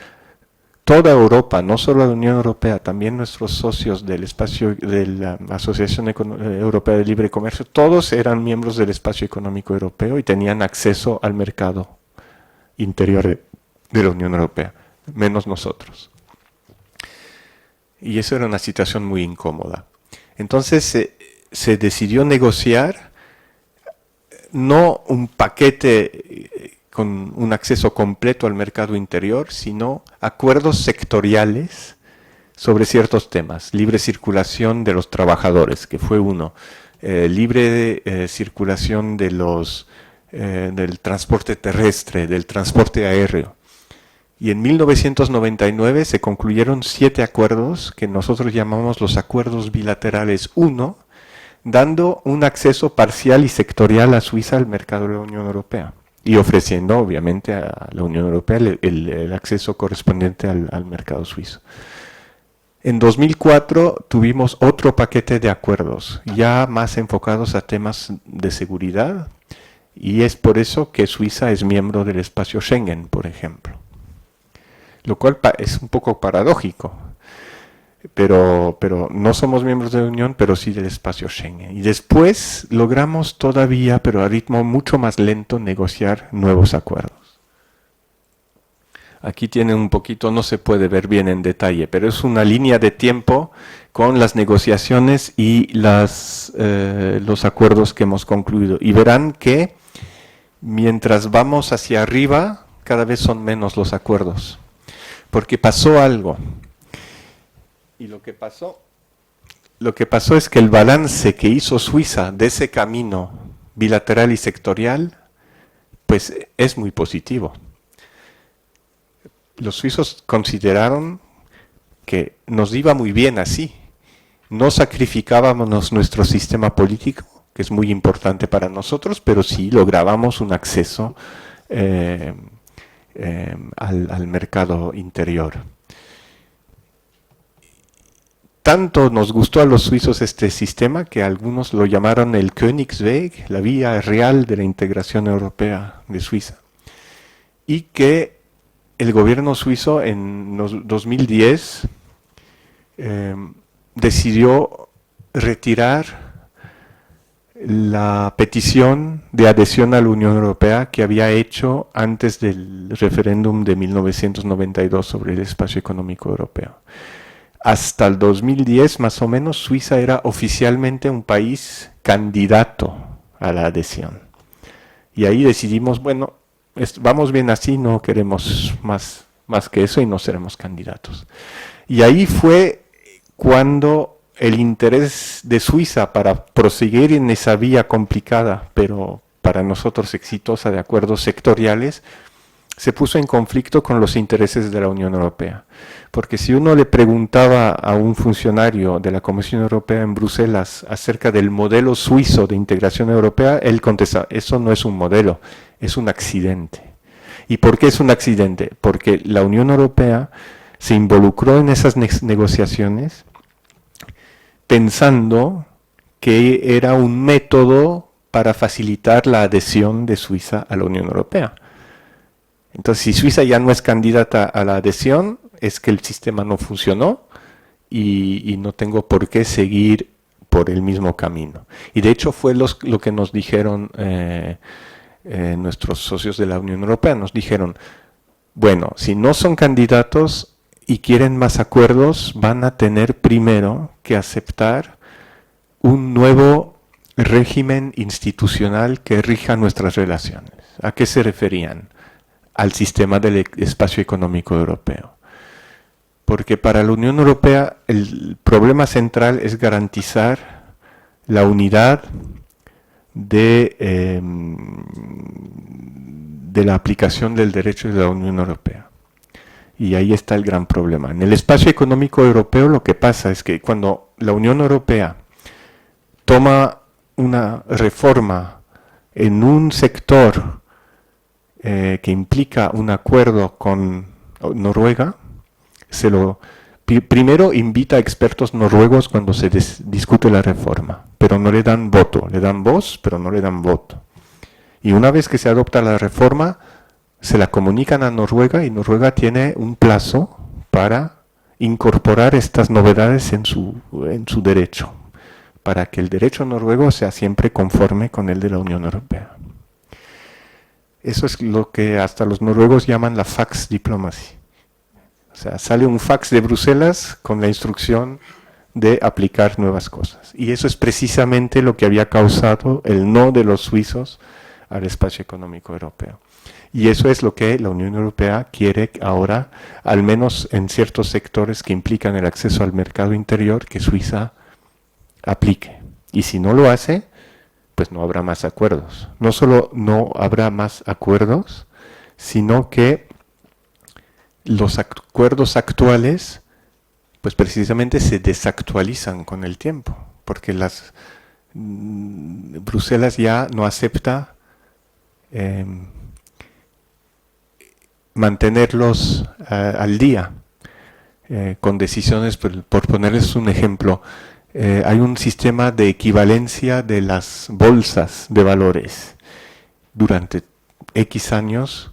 Toda Europa, no solo la Unión Europea, también nuestros socios del espacio de la Asociación Europea de Libre Comercio, todos eran miembros del Espacio Económico Europeo y tenían acceso al mercado interior de la Unión Europea, menos nosotros. Y eso era una situación muy incómoda. Entonces se decidió negociar no un paquete con un acceso completo al mercado interior, sino acuerdos sectoriales sobre ciertos temas. Libre circulación de los trabajadores, que fue uno. Libre circulación de del transporte terrestre, del transporte aéreo. Y en 1999 se concluyeron 7 acuerdos que nosotros llamamos los acuerdos bilaterales 1, dando un acceso parcial y sectorial a Suiza al mercado de la Unión Europea y ofreciendo obviamente a la Unión Europea el acceso correspondiente al mercado suizo. En 2004 tuvimos otro paquete de acuerdos, ya más enfocados a temas de seguridad, y es por eso que Suiza es miembro del espacio Schengen, por ejemplo. Lo cual es un poco paradójico. Pero no somos miembros de la Unión, pero sí del espacio Schengen. Y después logramos todavía, pero a ritmo mucho más lento, negociar nuevos acuerdos. Aquí tienen un poquito, no se puede ver bien en detalle, pero es una línea de tiempo con las negociaciones y los acuerdos que hemos concluido. Y verán que mientras vamos hacia arriba, cada vez son menos los acuerdos. Porque pasó algo. Y lo que pasó es que el balance que hizo Suiza de ese camino bilateral y sectorial, pues es muy positivo. Los suizos consideraron que nos iba muy bien así. No sacrificábamos nuestro sistema político, que es muy importante para nosotros, pero sí lográbamos un acceso al mercado interior. tanto nos gustó a los suizos este sistema que algunos lo llamaron el Königsweg, la vía real de la integración europea de Suiza. Y que el gobierno suizo en 2010 decidió retirar la petición de adhesión a la Unión Europea que había hecho antes del referéndum de 1992 sobre el espacio económico europeo. Hasta el 2010, más o menos, Suiza era oficialmente un país candidato a la adhesión. Y ahí decidimos, bueno, vamos bien así, no queremos más que eso y no seremos candidatos. Y ahí fue cuando el interés de Suiza para proseguir en esa vía complicada, pero para nosotros exitosa, de acuerdos sectoriales, se puso en conflicto con los intereses de la Unión Europea. Porque si uno le preguntaba a un funcionario de la Comisión Europea en Bruselas acerca del modelo suizo de integración europea, él contestaba, eso no es un modelo, es un accidente. ¿Y por qué es un accidente? Porque la Unión Europea se involucró en esas negociaciones pensando que era un método para facilitar la adhesión de Suiza a la Unión Europea. Entonces, si Suiza ya no es candidata a la adhesión, es que el sistema no funcionó y no tengo por qué seguir por el mismo camino. Y de hecho fue lo que nos dijeron nuestros socios de la Unión Europea. Nos dijeron, bueno, si no son candidatos y quieren más acuerdos, van a tener primero que aceptar un nuevo régimen institucional que rija nuestras relaciones. ¿A qué se referían? Al sistema del espacio económico europeo. Porque para la Unión Europea el problema central es garantizar la unidad de la aplicación del derecho de la Unión Europea. Y ahí está el gran problema. En el espacio económico europeo lo que pasa es que cuando la Unión Europea toma una reforma en un sector que implica un acuerdo con Noruega, primero invita a expertos noruegos cuando se discute la reforma, pero no le dan voto, le dan voz, pero no le dan voto. Y una vez que se adopta la reforma, se la comunican a Noruega y Noruega tiene un plazo para incorporar estas novedades en su derecho, para que el derecho noruego sea siempre conforme con el de la Unión Europea. Eso es lo que hasta los noruegos llaman la fax diplomacy. O sea, sale un fax de Bruselas con la instrucción de aplicar nuevas cosas. Y eso es precisamente lo que había causado el no de los suizos al espacio económico europeo. Y eso es lo que la Unión Europea quiere ahora, al menos en ciertos sectores que implican el acceso al mercado interior, que Suiza aplique. Y si no lo hace, pues no habrá más acuerdos. No solo no habrá más acuerdos, sino que los acuerdos actuales, pues precisamente se desactualizan con el tiempo, porque Bruselas ya no acepta mantenerlos al día con decisiones, por ponerles un ejemplo, hay un sistema de equivalencia de las bolsas de valores. Durante X años,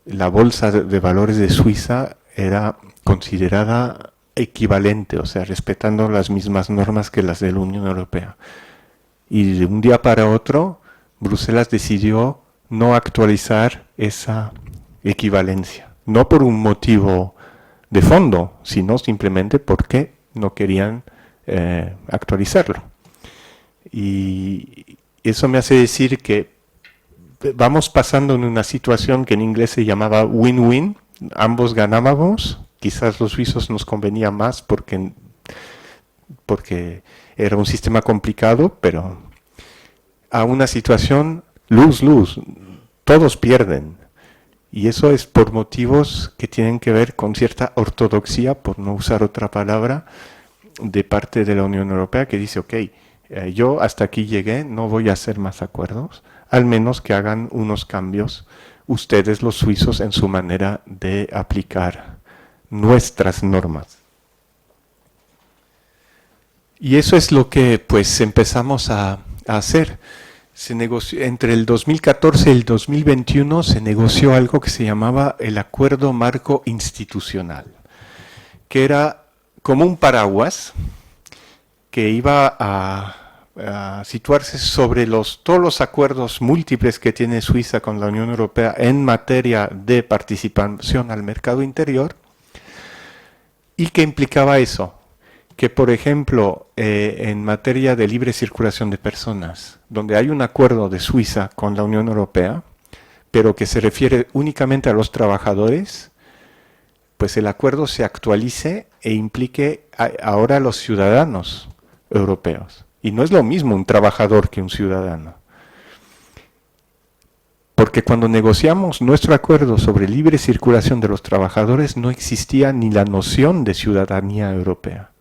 la bolsa de valores de Suiza era considerada equivalente, o sea, respetando las mismas normas que las de la Unión Europea. Y de un día para otro, Bruselas decidió no actualizar esa equivalencia. No por un motivo de fondo, sino simplemente porque no querían actualizarlo. Y eso me hace decir que vamos pasando en una situación que en inglés se llamaba win-win, ambos ganábamos, quizás los suizos nos convenía más porque era un sistema complicado, pero a una situación lose-lose, todos pierden. Y eso es por motivos que tienen que ver con cierta ortodoxia, por no usar otra palabra, de parte de la Unión Europea, que dice, ok, yo hasta aquí llegué, no voy a hacer más acuerdos, al menos que hagan unos cambios ustedes los suizos en su manera de aplicar nuestras normas. Y eso es lo que pues empezamos a hacer. Entre el 2014 y el 2021 se negoció algo que se llamaba el Acuerdo Marco Institucional, que era como un paraguas que iba a situarse sobre todos los acuerdos múltiples que tiene Suiza con la Unión Europea en materia de participación al mercado interior, y que implicaba eso, que por ejemplo en materia de libre circulación de personas, donde hay un acuerdo de Suiza con la Unión Europea, pero que se refiere únicamente a los trabajadores, pues el acuerdo se actualice e implique ahora a los ciudadanos europeos. Y no es lo mismo un trabajador que un ciudadano. Porque cuando negociamos nuestro acuerdo sobre libre circulación de los trabajadores no existía ni la noción de ciudadanía europea.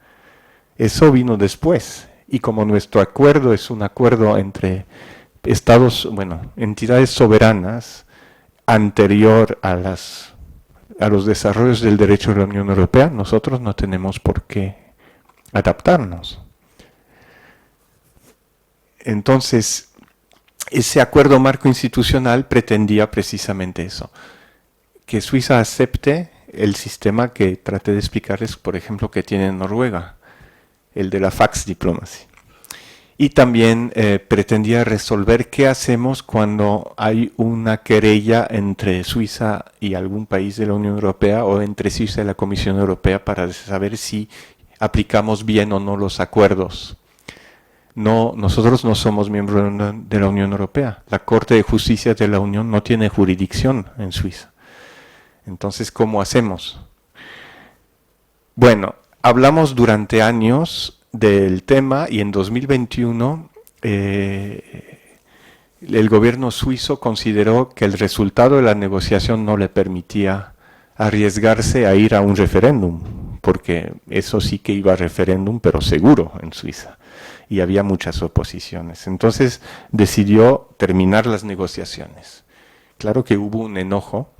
Eso vino después. Y como nuestro acuerdo es un acuerdo entre entidades soberanas anterior a los desarrollos del derecho de la Unión Europea, nosotros no tenemos por qué adaptarnos. Entonces, ese acuerdo marco institucional pretendía precisamente eso, que Suiza acepte el sistema que traté de explicarles, por ejemplo, que tiene Noruega, el de la fax diplomacy. Y también pretendía resolver qué hacemos cuando hay una querella entre Suiza y algún país de la Unión Europea o entre Suiza y la Comisión Europea para saber si aplicamos bien o no los acuerdos. No, nosotros no somos miembros de la Unión Europea. La Corte de Justicia de la Unión no tiene jurisdicción en Suiza. Entonces, ¿cómo hacemos? Bueno, hablamos durante años del tema y en 2021 el gobierno suizo consideró que el resultado de la negociación no le permitía arriesgarse a ir a un referéndum, porque eso sí que iba a referéndum, pero seguro en Suiza. Y había muchas oposiciones. Entonces decidió terminar las negociaciones. Claro que hubo un enojo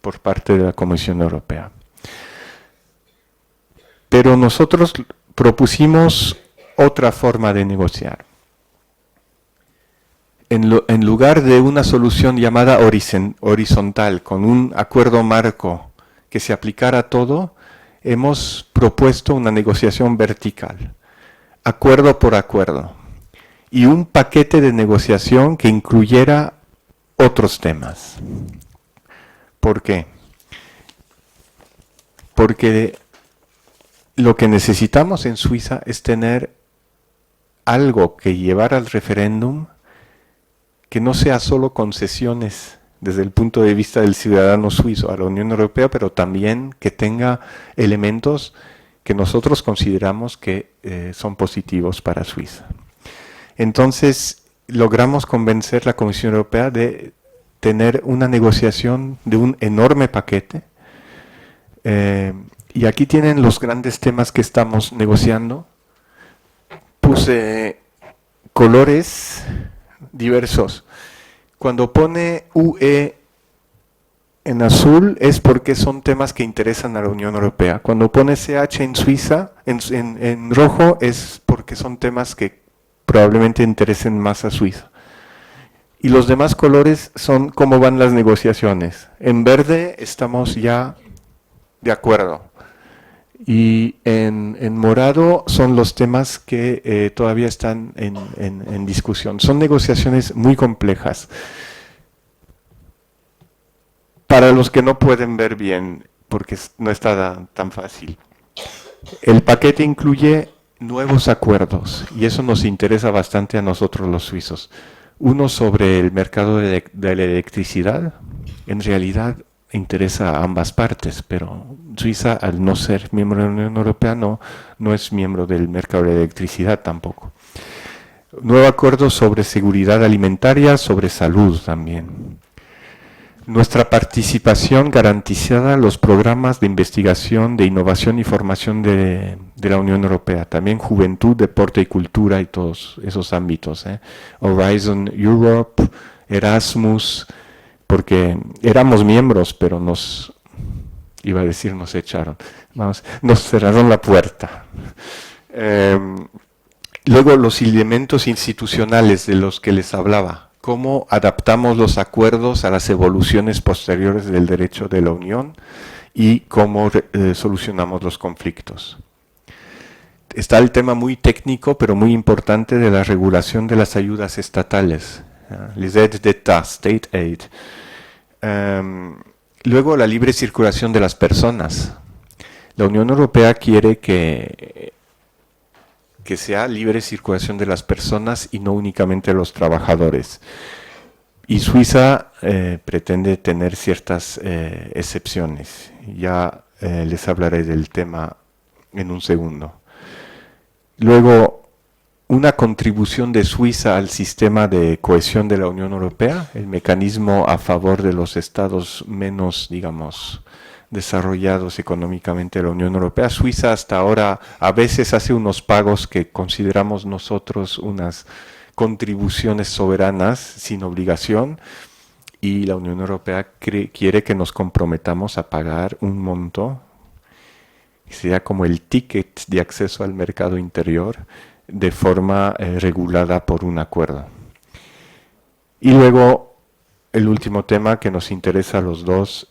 por parte de la Comisión Europea. Pero nosotros propusimos otra forma de negociar. En lugar de una solución llamada horizontal, con un acuerdo marco que se aplicara a todo, hemos propuesto una negociación vertical. Acuerdo por acuerdo, y un paquete de negociación que incluyera otros temas. ¿Por qué? Porque lo que necesitamos en Suiza es tener algo que llevar al referéndum que no sea solo concesiones desde el punto de vista del ciudadano suizo a la Unión Europea, pero también que tenga elementos que nosotros consideramos que son positivos para Suiza. Entonces, logramos convencer a la Comisión Europea de tener una negociación de un enorme paquete. Y aquí tienen los grandes temas que estamos negociando. Puse colores diversos. Cuando pone UE en azul es porque son temas que interesan a la Unión Europea. Cuando pone CH en Suiza, en rojo, es porque son temas que probablemente interesen más a Suiza. Y los demás colores son cómo van las negociaciones. En verde estamos ya de acuerdo. Y en morado son los temas que todavía están en discusión. Son negociaciones muy complejas. Para los que no pueden ver bien, porque no está tan fácil. El paquete incluye nuevos acuerdos, y eso nos interesa bastante a nosotros los suizos. Uno sobre el mercado de la electricidad. En realidad interesa a ambas partes, pero Suiza, al no ser miembro de la Unión Europea, no es miembro del mercado de electricidad tampoco. Nuevo acuerdo sobre seguridad alimentaria, sobre salud también. Nuestra participación garantizada en los programas de investigación, de innovación y formación de la Unión Europea. También juventud, deporte y cultura y todos esos ámbitos. Horizon Europe, Erasmus, porque éramos miembros, pero nos echaron. Nos cerraron la puerta. Luego, los elementos institucionales de los que les hablaba. Cómo adaptamos los acuerdos a las evoluciones posteriores del derecho de la Unión y cómo solucionamos los conflictos. Está el tema muy técnico, pero muy importante, de la regulación de las ayudas estatales, les aides d'État, State Aid. Luego, la libre circulación de las personas. La Unión Europea quiere que sea libre circulación de las personas y no únicamente los trabajadores. Y Suiza pretende tener ciertas excepciones. Ya les hablaré del tema en un segundo. Luego, una contribución de Suiza al sistema de cohesión de la Unión Europea, el mecanismo a favor de los estados menos, digamos, desarrollados económicamente de la Unión Europea. Suiza hasta ahora a veces hace unos pagos que consideramos nosotros unas contribuciones soberanas sin obligación, y la Unión Europea quiere que nos comprometamos a pagar un monto que sea como el ticket de acceso al mercado interior de forma regulada por un acuerdo. Y luego el último tema que nos interesa a los dos,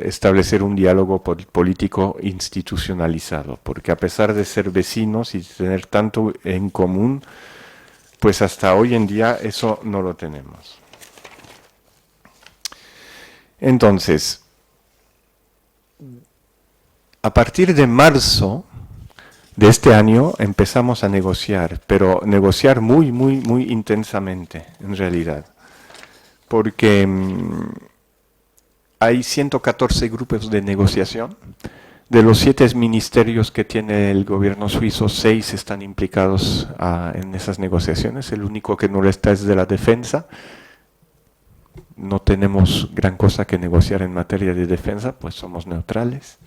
establecer un diálogo político institucionalizado, porque a pesar de ser vecinos y tener tanto en común, pues hasta hoy en día eso no lo tenemos. Entonces, a partir de marzo de este año empezamos a negociar, pero negociar muy intensamente en realidad, porque hay 114 grupos de negociación. De los 7 ministerios que tiene el gobierno suizo, 6 están implicados en esas negociaciones. El único que no lo está es de la defensa. No tenemos gran cosa que negociar en materia de defensa, pues somos neutrales.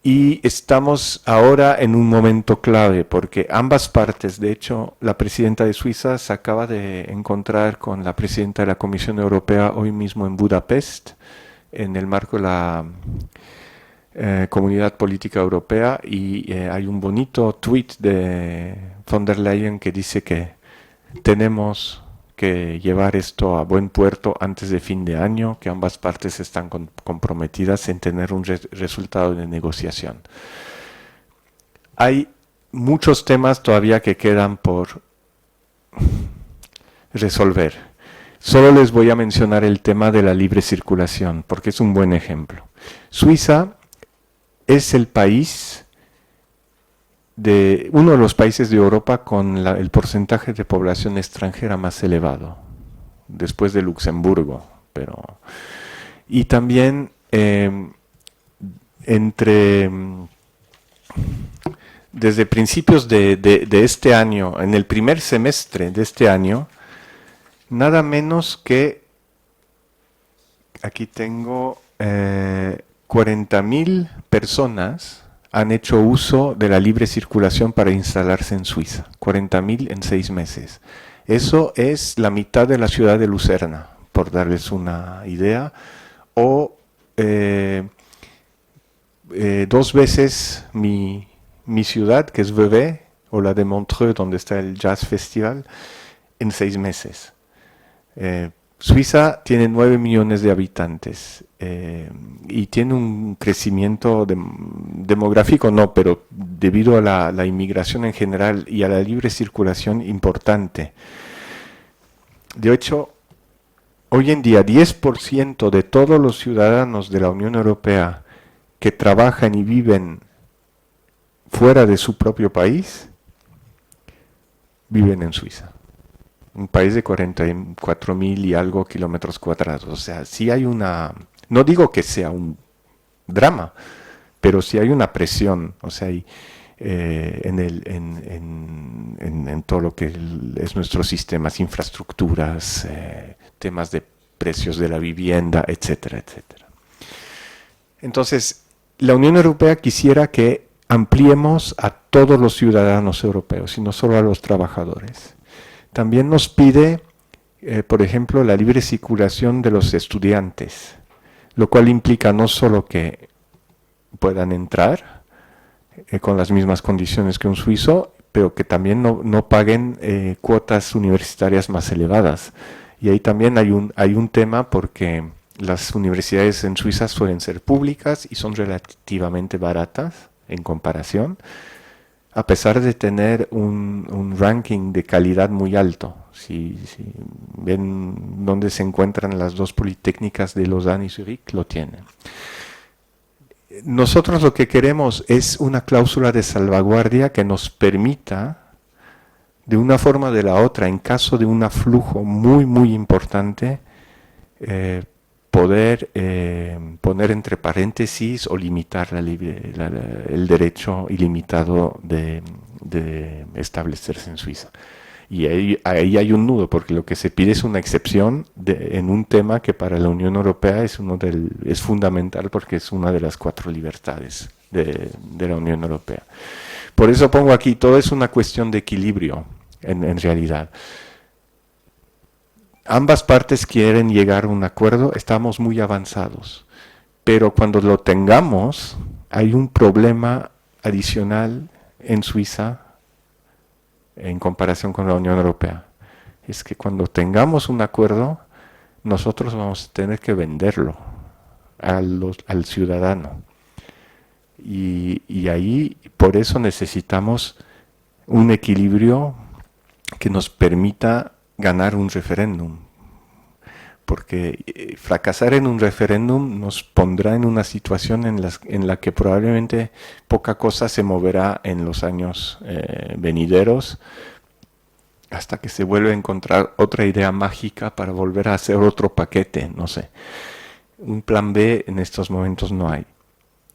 Y estamos ahora en un momento clave, porque ambas partes, de hecho, la presidenta de Suiza se acaba de encontrar con la presidenta de la Comisión Europea hoy mismo en Budapest, en el marco de la Comunidad Política Europea, y hay un bonito tweet de von der Leyen que dice que tenemos que llevar esto a buen puerto antes de fin de año, que ambas partes están comprometidas en tener un resultado de negociación. Hay muchos temas todavía que quedan por resolver. Solo les voy a mencionar el tema de la libre circulación, porque es un buen ejemplo. Suiza es el país uno de los países de Europa con el porcentaje de población extranjera más elevado, después de Luxemburgo. Y también desde principios de este año, en el primer semestre de este año, nada menos que, aquí tengo 40.000 personas han hecho uso de la libre circulación para instalarse en Suiza. 40.000 en 6 meses. Eso es la mitad de la ciudad de Lucerna, por darles una idea, o 2 veces mi ciudad, que es Vevey, o la de Montreux, donde está el Jazz Festival, en 6 meses. Suiza tiene 9 millones de habitantes y tiene un crecimiento demográfico, pero debido a la inmigración en general y a la libre circulación importante. De hecho, hoy en día 10% de todos los ciudadanos de la Unión Europea que trabajan y viven fuera de su propio país, viven en Suiza. Un país de 44.000 y algo kilómetros cuadrados. O sea, sí hay no digo que sea un drama, pero sí hay una presión, o sea, en todo lo que es nuestros sistemas, infraestructuras, temas de precios de la vivienda, etcétera, etcétera. Entonces, la Unión Europea quisiera que ampliemos a todos los ciudadanos europeos y no solo a los trabajadores. También nos pide, por ejemplo, la libre circulación de los estudiantes, lo cual implica no solo que puedan entrar con las mismas condiciones que un suizo, pero que también no paguen cuotas universitarias más elevadas. Y ahí también hay un tema porque las universidades en Suiza suelen ser públicas y son relativamente baratas en comparación, a pesar de tener un ranking de calidad muy alto. Si ven dónde se encuentran las dos politécnicas de Lausanne y Zurich, lo tienen. Nosotros lo que queremos es una cláusula de salvaguardia que nos permita, de una forma o de la otra, en caso de un aflujo muy, muy importante, poder poner entre paréntesis o limitar el derecho ilimitado de establecerse en Suiza. Y ahí hay un nudo, porque lo que se pide es una excepción en un tema que para la Unión Europea es fundamental, porque es una de las 4 libertades de la Unión Europea. Por eso pongo aquí, todo es una cuestión de equilibrio, en realidad. Ambas partes quieren llegar a un acuerdo, estamos muy avanzados, pero cuando lo tengamos, hay un problema adicional en Suiza en comparación con la Unión Europea. Es que cuando tengamos un acuerdo, nosotros vamos a tener que venderlo al ciudadano. Y ahí, por eso necesitamos un equilibrio que nos permita ganar un referéndum. Porque fracasar en un referéndum nos pondrá en una situación en la que probablemente poca cosa se moverá en los años venideros, hasta que se vuelva a encontrar otra idea mágica para volver a hacer otro paquete, no sé. Un plan B en estos momentos no hay.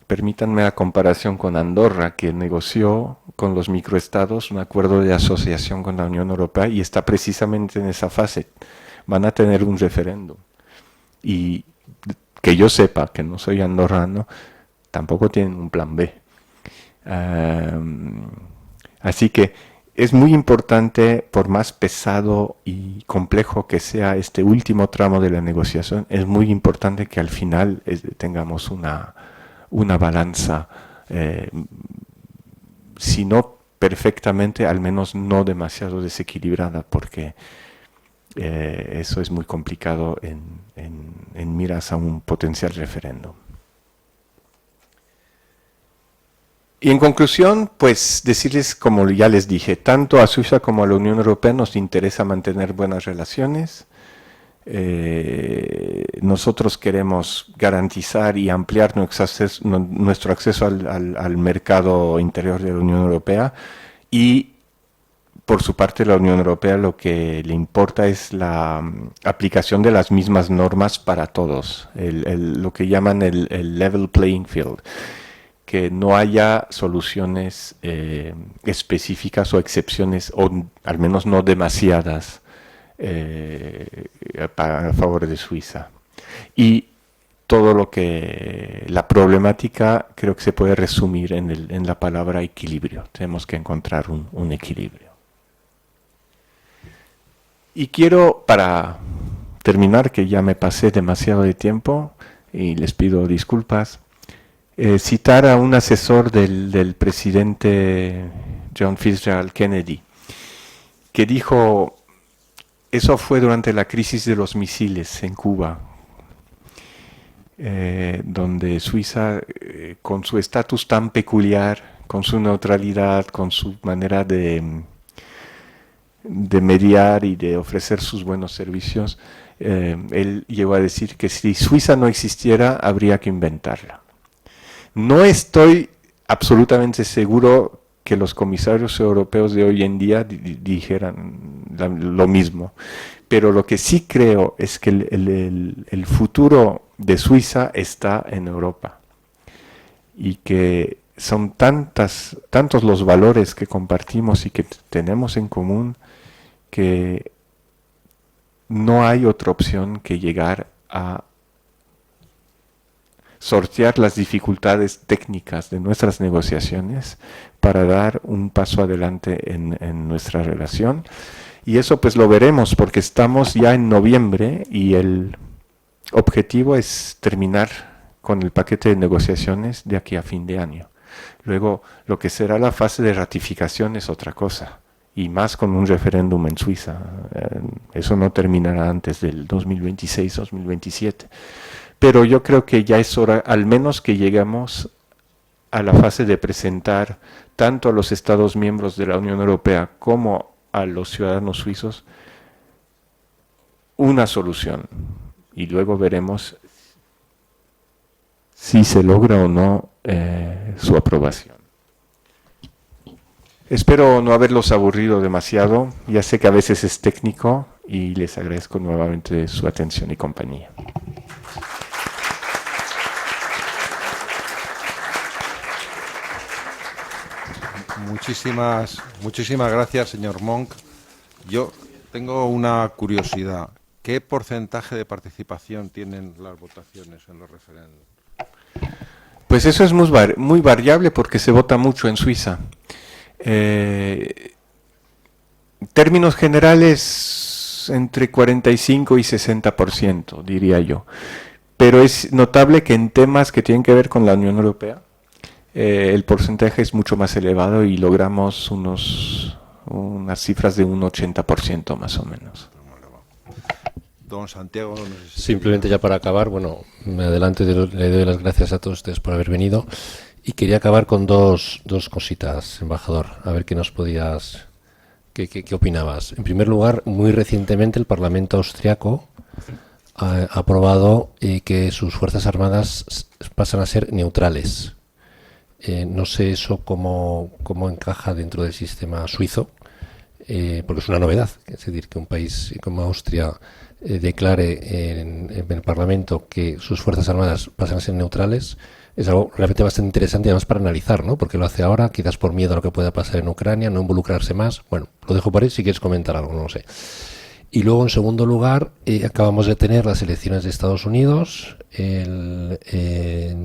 Permítanme la comparación con Andorra, que negoció con los microestados un acuerdo de asociación con la Unión Europea y está precisamente en esa fase. Van a tener un referéndum. Y que yo sepa, que no soy andorrano, tampoco tienen un plan B. Así que es muy importante, por más pesado y complejo que sea este último tramo de la negociación, es muy importante que al final tengamos una balanza, si no perfectamente, al menos no demasiado desequilibrada, porque eso es muy complicado en miras a un potencial referéndum. Y en conclusión, pues decirles, como ya les dije, tanto a Suiza como a la Unión Europea nos interesa mantener buenas relaciones. Nosotros queremos garantizar y ampliar nuestro acceso al mercado interior de la Unión Europea, y por su parte la Unión Europea lo que le importa es la aplicación de las mismas normas para todos, lo que llaman el level playing field, que no haya soluciones específicas o excepciones, o al menos no demasiadas, a favor de Suiza. Y todo la problemática creo que se puede resumir en la palabra equilibrio. Tenemos que encontrar un equilibrio. Y quiero, para terminar, que ya me pasé demasiado de tiempo y les pido disculpas, citar a un asesor del presidente John Fitzgerald Kennedy, que dijo, eso fue durante la crisis de los misiles en Cuba, donde Suiza, con su estatus tan peculiar, con su neutralidad, con su manera de mediar y de ofrecer sus buenos servicios, él llegó a decir que si Suiza no existiera, habría que inventarla. No estoy absolutamente seguro que los comisarios europeos de hoy en día dijeran lo mismo, pero lo que sí creo es que el futuro de Suiza está en Europa, y que son tantos los valores que compartimos y que tenemos en común, que no hay otra opción que llegar a sortear las dificultades técnicas de nuestras negociaciones para dar un paso adelante en nuestra relación. Y eso pues lo veremos, porque estamos ya en noviembre y el objetivo es terminar con el paquete de negociaciones de aquí a fin de año. Luego, lo que será la fase de ratificación es otra cosa, y más con un referéndum en Suiza. Eso no terminará antes del 2026-2027. Pero yo creo que ya es hora, al menos que lleguemos a la fase de presentar tanto a los Estados miembros de la Unión Europea como a los ciudadanos suizos una solución. Y luego veremos si se logra o no su aprobación. Espero no haberlos aburrido demasiado. Ya sé que a veces es técnico y les agradezco nuevamente su atención y compañía. Muchísimas gracias, señor Monk. Yo tengo una curiosidad. ¿Qué porcentaje de participación tienen las votaciones en los referéndums? Pues eso es muy variable porque se vota mucho en Suiza. En términos generales, entre 45 y 60%, diría yo. Pero es notable que en temas que tienen que ver con la Unión Europea, el porcentaje es mucho más elevado y logramos unas cifras de un 80% más o menos. Don Santiago. No sé si Simplemente ya para acabar, bueno, me adelanto y le doy las gracias a todos ustedes por haber venido. Y quería acabar con dos cositas, embajador, a ver qué nos podías, qué opinabas. En primer lugar, muy recientemente el Parlamento austriaco ha aprobado que sus Fuerzas Armadas pasan a ser neutrales. No sé eso cómo encaja dentro del sistema suizo, porque es una novedad. Es decir, que un país como Austria declare en el Parlamento que sus Fuerzas Armadas pasan a ser neutrales. Es algo realmente bastante interesante y además para analizar, ¿no? Porque lo hace ahora, quizás por miedo a lo que pueda pasar en Ucrania, no involucrarse más. Bueno, lo dejo por ahí si quieres comentar algo, no lo sé. Y luego, en segundo lugar, acabamos de tener las elecciones de Estados Unidos. El 6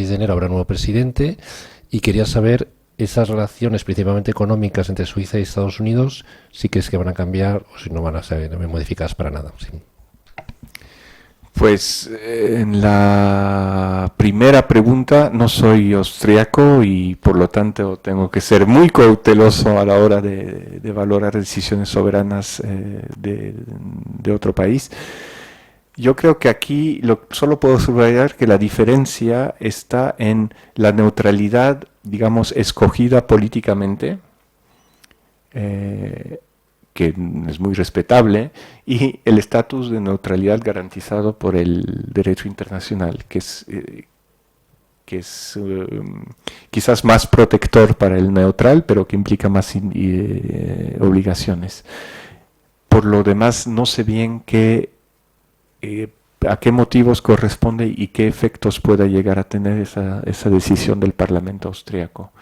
de enero habrá nuevo presidente. Y quería saber esas relaciones, principalmente económicas, entre Suiza y Estados Unidos, si crees que van a cambiar o si no van a ser modificadas para nada. Sí. Pues en la primera pregunta no soy austriaco y por lo tanto tengo que ser muy cauteloso a la hora de valorar decisiones soberanas de otro país. Yo creo que aquí solo puedo subrayar que la diferencia está en la neutralidad, digamos, escogida políticamente, que es muy respetable, y el estatus de neutralidad garantizado por el derecho internacional, que es quizás más protector para el neutral, pero que implica más obligaciones. Por lo demás, no sé bien a qué motivos corresponde y qué efectos pueda llegar a tener esa decisión del Parlamento austriaco.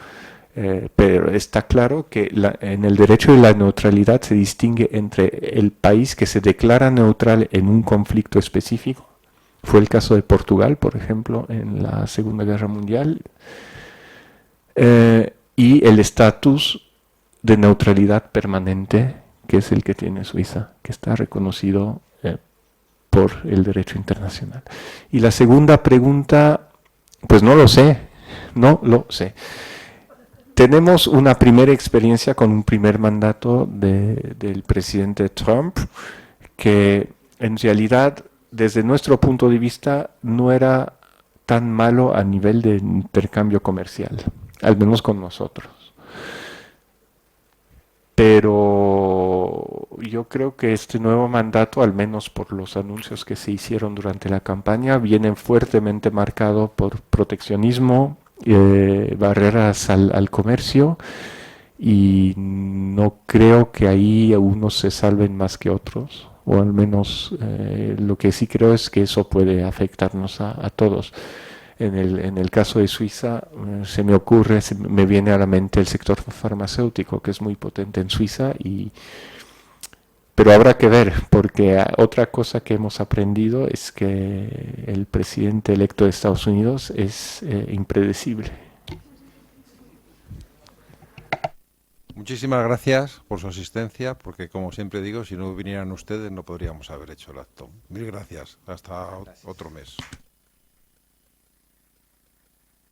Pero está claro que en el derecho de la neutralidad se distingue entre el país que se declara neutral en un conflicto específico. Fue el caso de Portugal, por ejemplo, en la Segunda Guerra Mundial, y el estatus de neutralidad permanente, que es el que tiene Suiza, que está reconocido por el derecho internacional. Y la segunda pregunta, pues no lo sé. Tenemos una primera experiencia con un primer mandato del presidente Trump, que en realidad, desde nuestro punto de vista, no era tan malo a nivel de intercambio comercial, al menos con nosotros. Pero yo creo que este nuevo mandato, al menos por los anuncios que se hicieron durante la campaña, viene fuertemente marcado por proteccionismo, barreras al comercio, y no creo que ahí unos se salven más que otros, o al menos lo que sí creo es que eso puede afectarnos a todos. En el caso de Suiza, me viene a la mente el sector farmacéutico, que es muy potente en Suiza, pero habrá que ver, porque otra cosa que hemos aprendido es que el presidente electo de Estados Unidos es impredecible. Muchísimas gracias por su asistencia, porque como siempre digo, si no vinieran ustedes no podríamos haber hecho el acto. Mil gracias. Hasta otro mes.